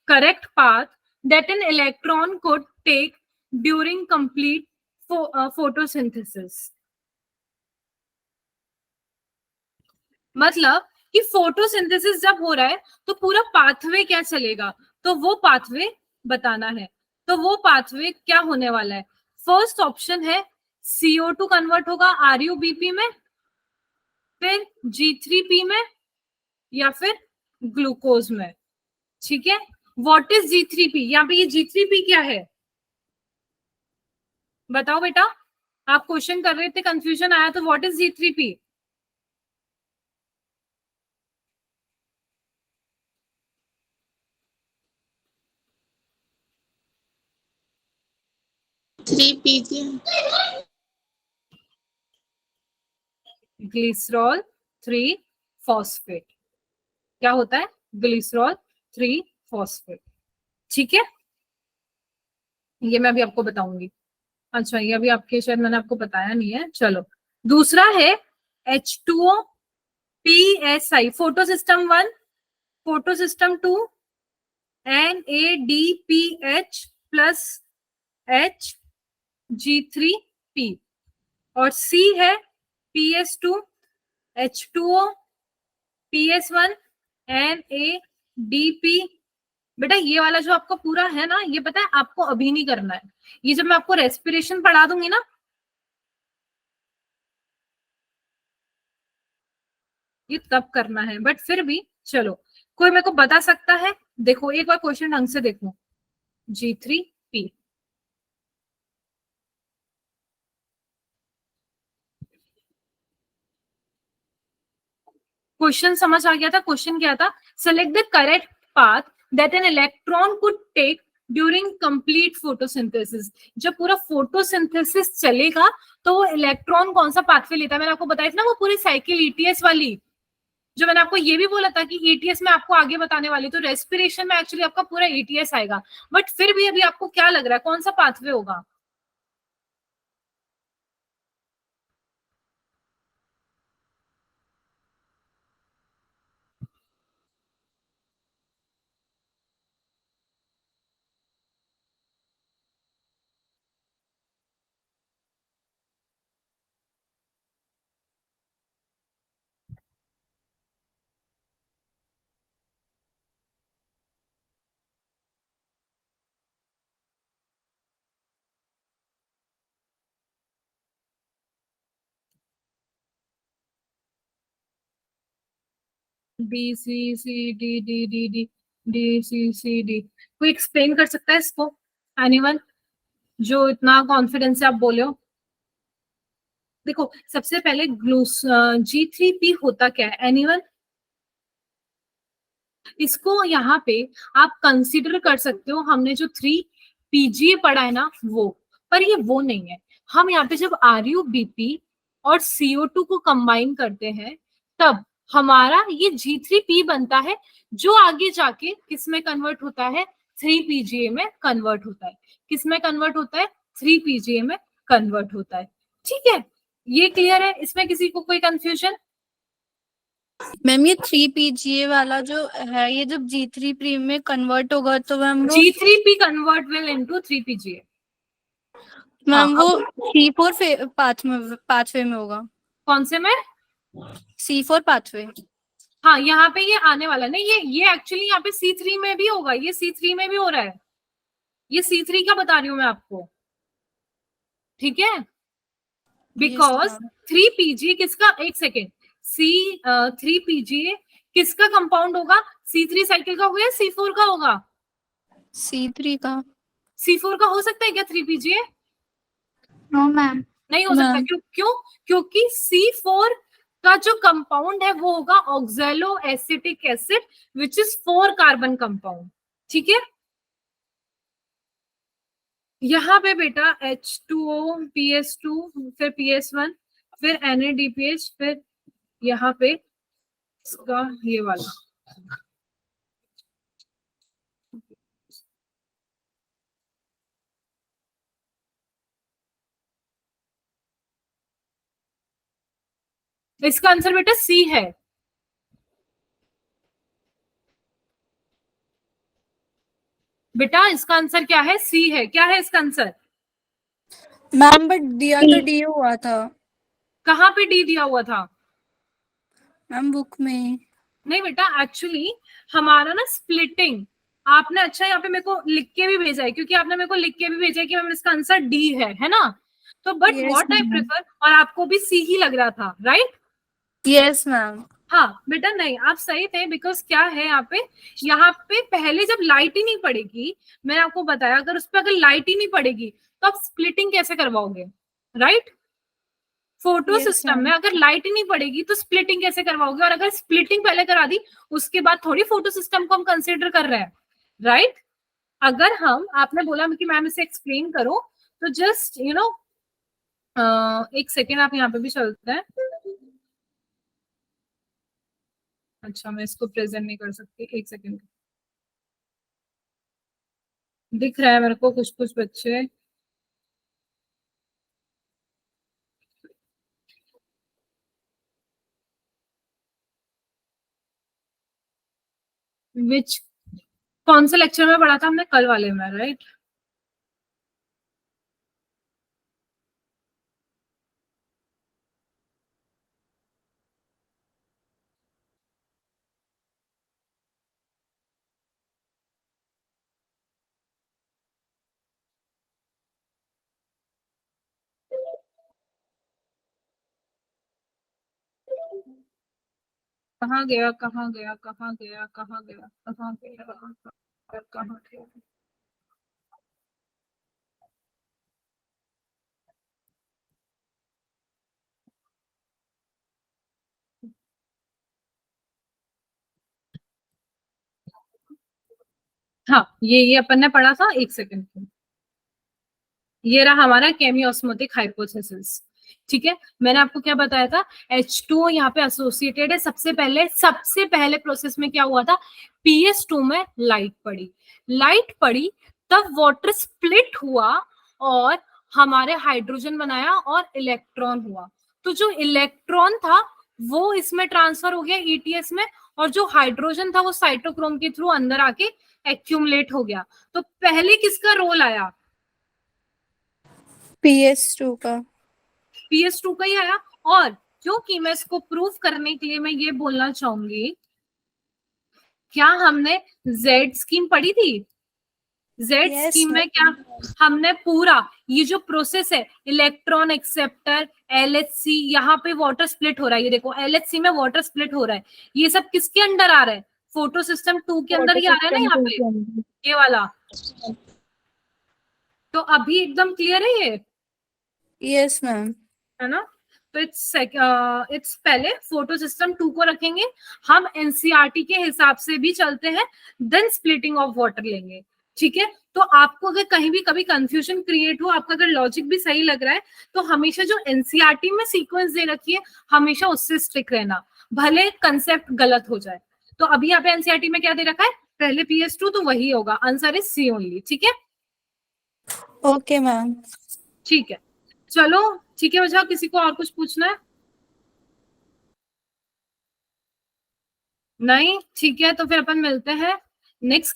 correct path that an electron could take during complete photosynthesis. मतलब कि फोटोसिंथेसिस जब हो रहा है तो पूरा पाथवे क्या चलेगा, तो वो पाथवे बताना है। तो वो पाथवे क्या होने वाला है? फर्स्ट ऑप्शन है CO2 कन्वर्ट होगा RuBP में, फिर G3P में, या फिर ग्लूकोज में, ठीक है। What is G3P? यहाँ पे ये G3P क्या है बताओ बेटा। आप क्वेश्चन कर रहे थे, कंफ्यूजन आया, तो what is G3P? 3 PGA। Glycerol 3 phosphate. क्या होता है? Glycerol 3 phosphate. ठीक है, ये मैं अभी आपको बताऊंगी। अच्छा, ये अभी आपके शायद मैंने आपको बताया नहीं है। चलो, दूसरा है H2O PSI, photo system 1, photo system 2, NADPH plus HG3P, और C है PS2 H2O PS1 NADP। बेटा ये वाला जो आपका पूरा है ना, ये पता है आपको अभी नहीं करना है, ये जब मैं आपको रेस्पिरेशन पढ़ा दूंगी ना, ये तब करना है। बट फिर भी चलो, कोई मेरे को बता सकता है? देखो एक बार क्वेश्चन ढंग से देखो। G3P, क्वेश्चन समझ आ गया था? क्वेश्चन क्या था? Select the correct path that an electron could take during complete photosynthesis. जब पूरा फोटोसिंथेसिस चलेगा तो वो इलेक्ट्रॉन कौन सा पाथवे लेता है? मैंने आपको बताया था ना वो पूरी साइकिल ईटीएस वाली, जो मैंने आपको ये भी बोला था कि ईटीएस में आपको आगे बताने वाली, तो रेस्पिरेशन में एक्चुअली आपका पूरा ईटीएस आएगा। बट फिर भी अभी आपको क्या लग रहा है कौन सा पाथवे होगा? D C C D D D D D C C D. कोई एक्सप्लेन कर सकता है इसको? एनीवन जो इतना कॉन्फिडेंस से आप बोले हो? देखो सबसे पहले G3P होता क्या है? एनीवन? इसको यहाँ पे आप कंसीडर कर सकते हो, हमने जो 3 PGA पढ़ा है ना वो, पर ये वो नहीं है। हम यहाँ पे जब RUBP और CO2 को कंबाइन करते हैं तब हमारा ये G3P बनता है, जो आगे जाके किस में कन्वर्ट होता है? 3 PGA में कन्वर्ट होता है। किस में कन्वर्ट होता है? 3 PGA में कन्वर्ट होता है। ठीक है, ये क्लियर है? इसमें किसी को कोई कंफ्यूजन? मैम ये 3 PGA वाला जो है, ये जब G3P में कन्वर्ट होगा तो मैम वो G3P convert will into 3 PGA। Ma'am वो C4 पाथवे में होगा। कौन से में? C4 pathway. हाँ, यहाँ पे ये आने वाला नहीं, ये एक्चुअली यहाँ पे C3 में भी होगा, ये C3 में भी हो रहा है। ये C3 का बता रही हूँ मैं आपको, ठीक है? बिकॉज 3 PGA किसका, एक सेकेंड, C 3 PGA किसका कंपाउंड होगा? C3 साइकिल का होगा या C4 का होगा? C3 का। C4 का हो सकता है क्या 3 PGA? No ma'am. नहीं हो सकता। क्यों? क्योंकि C4 का जो कंपाउंड है वो होगा oxalo acetic acid which is 4 carbon compound. ठीक है, यहाँ पे बेटा H2O PS2 फिर PS1 फिर NADPH फिर यहाँ पे इसका ये वाला इसका आंसर बेटा C है। बेटा इसका आंसर क्या है? C है। क्या है इसका आंसर? मैम बट दिया तो D हुआ था। कहाँ पे D दिया हुआ था? मैम बुक में। नहीं बेटा, एक्चुअली हमारा ना स्प्लिटिंग, आपने अच्छा यहाँ पे मेरे को लिख के भी भेजा है, क्योंकि आपने मेरे को लिख के भी भेजा है कि मैम इसका आंसर D है ना? तो बट व्हाट आई प्रेफर, और आपको भी C ही लग रहा था, राइट? Yes ma'am. हाँ बेटा, नहीं आप सही थे, बिकॉज क्या है यहाँ पे पहले जब लाइट ही नहीं पड़ेगी, मैंने आपको बताया अगर उस पर अगर लाइट ही नहीं पड़ेगी तो आप स्प्लिटिंग कैसे करवाओगे, राइट? फोटो सिस्टम में अगर लाइट ही नहीं पड़ेगी तो स्प्लिटिंग कैसे करवाओगे? और अगर स्प्लिटिंग पहले करा दी उसके बाद थोड़ी फोटो सिस्टम को हम कंसिडर कर रहे हैं, राइट? अगर हम, आपने बोला कि मैम इसे एक्सप्लेन करो, तो जस्ट एक सेकेंड आप यहाँ पे भी चलते हैं। अच्छा मैं इसको प्रेजेंट नहीं कर सकती, एक सेकेंड। दिख रहा है मेरे को कुछ कुछ बच्चे। विच कौन से लेक्चर में पढ़ा था हमने? कल वाले में, राइट? कहाँ गया, कहाँ गया, कहाँ गया, कहाँ गया, कहाँ गया, कहाँ गया? हाँ ये अपन ने पढ़ा था, एक सेकेंड। ये रहा हमारा केमियोस्मोटिक हाइपोथेसिस। ठीक है, मैंने आपको क्या बताया था? H2O यहाँ पे एसोसिएटेड है। सबसे पहले प्रोसेस में क्या हुआ था? PS2 में लाइट पड़ी, तब वाटर स्प्लिट हुआ और हमारे हाइड्रोजन बनाया और इलेक्ट्रॉन हुआ। तो जो इलेक्ट्रॉन था वो इसमें ट्रांसफर हो गया ETS में, और जो हाइड्रोजन था वो साइटोक्रोम के थ्रू अंदर आके एक्यूमुलेट हो गया। तो पहले किसका रोल आया? PS2 का। PS2 का ही आया। और क्योंकि मैं इसको प्रूव करने के लिए मैं ये बोलना चाहूंगी, क्या हमने Z स्कीम पढ़ी थी? Z Yes, स्कीम में क्या हमने पूरा ये जो प्रोसेस है, इलेक्ट्रॉन एक्सेप्टर, LHC, यहाँ पे वाटर स्प्लिट हो रहा है। ये देखो LHC में वाटर स्प्लिट हो रहा है। ये सब किसके अंडर आ रहा है? फोटो सिस्टम 2 के अंदर ही आ रहा है ना, यहाँ पे ये वाला। तो अभी एकदम क्लियर है ये, यस मैम। है ना? तो इट्स पहले फोटो सिस्टम 2 को रखेंगे हम, एनसीईआरटी के हिसाब से भी चलते हैं, देन स्प्लिटिंग ऑफ वाटर लेंगे। ठीक है, तो आपको अगर कहीं भी कभी कंफ्यूजन क्रिएट हो, आपका अगर लॉजिक भी सही लग रहा है, तो हमेशा जो एनसीईआरटी में सीक्वेंस दे रखी है हमेशा उससे स्टिक रहना, भले कंसेप्ट गलत हो जाए। तो अभी यहाँ पे एनसीईआरटी में क्या दे रखा है? पहले PS2, तो वही होगा, आंसर इज C ओनली। ठीक है, ओके मैम। ठीक है, चलो ठीक है बच्चा, किसी को और कुछ पूछना है? नहीं, ठीक है, तो फिर अपन मिलते हैं नेक्स्ट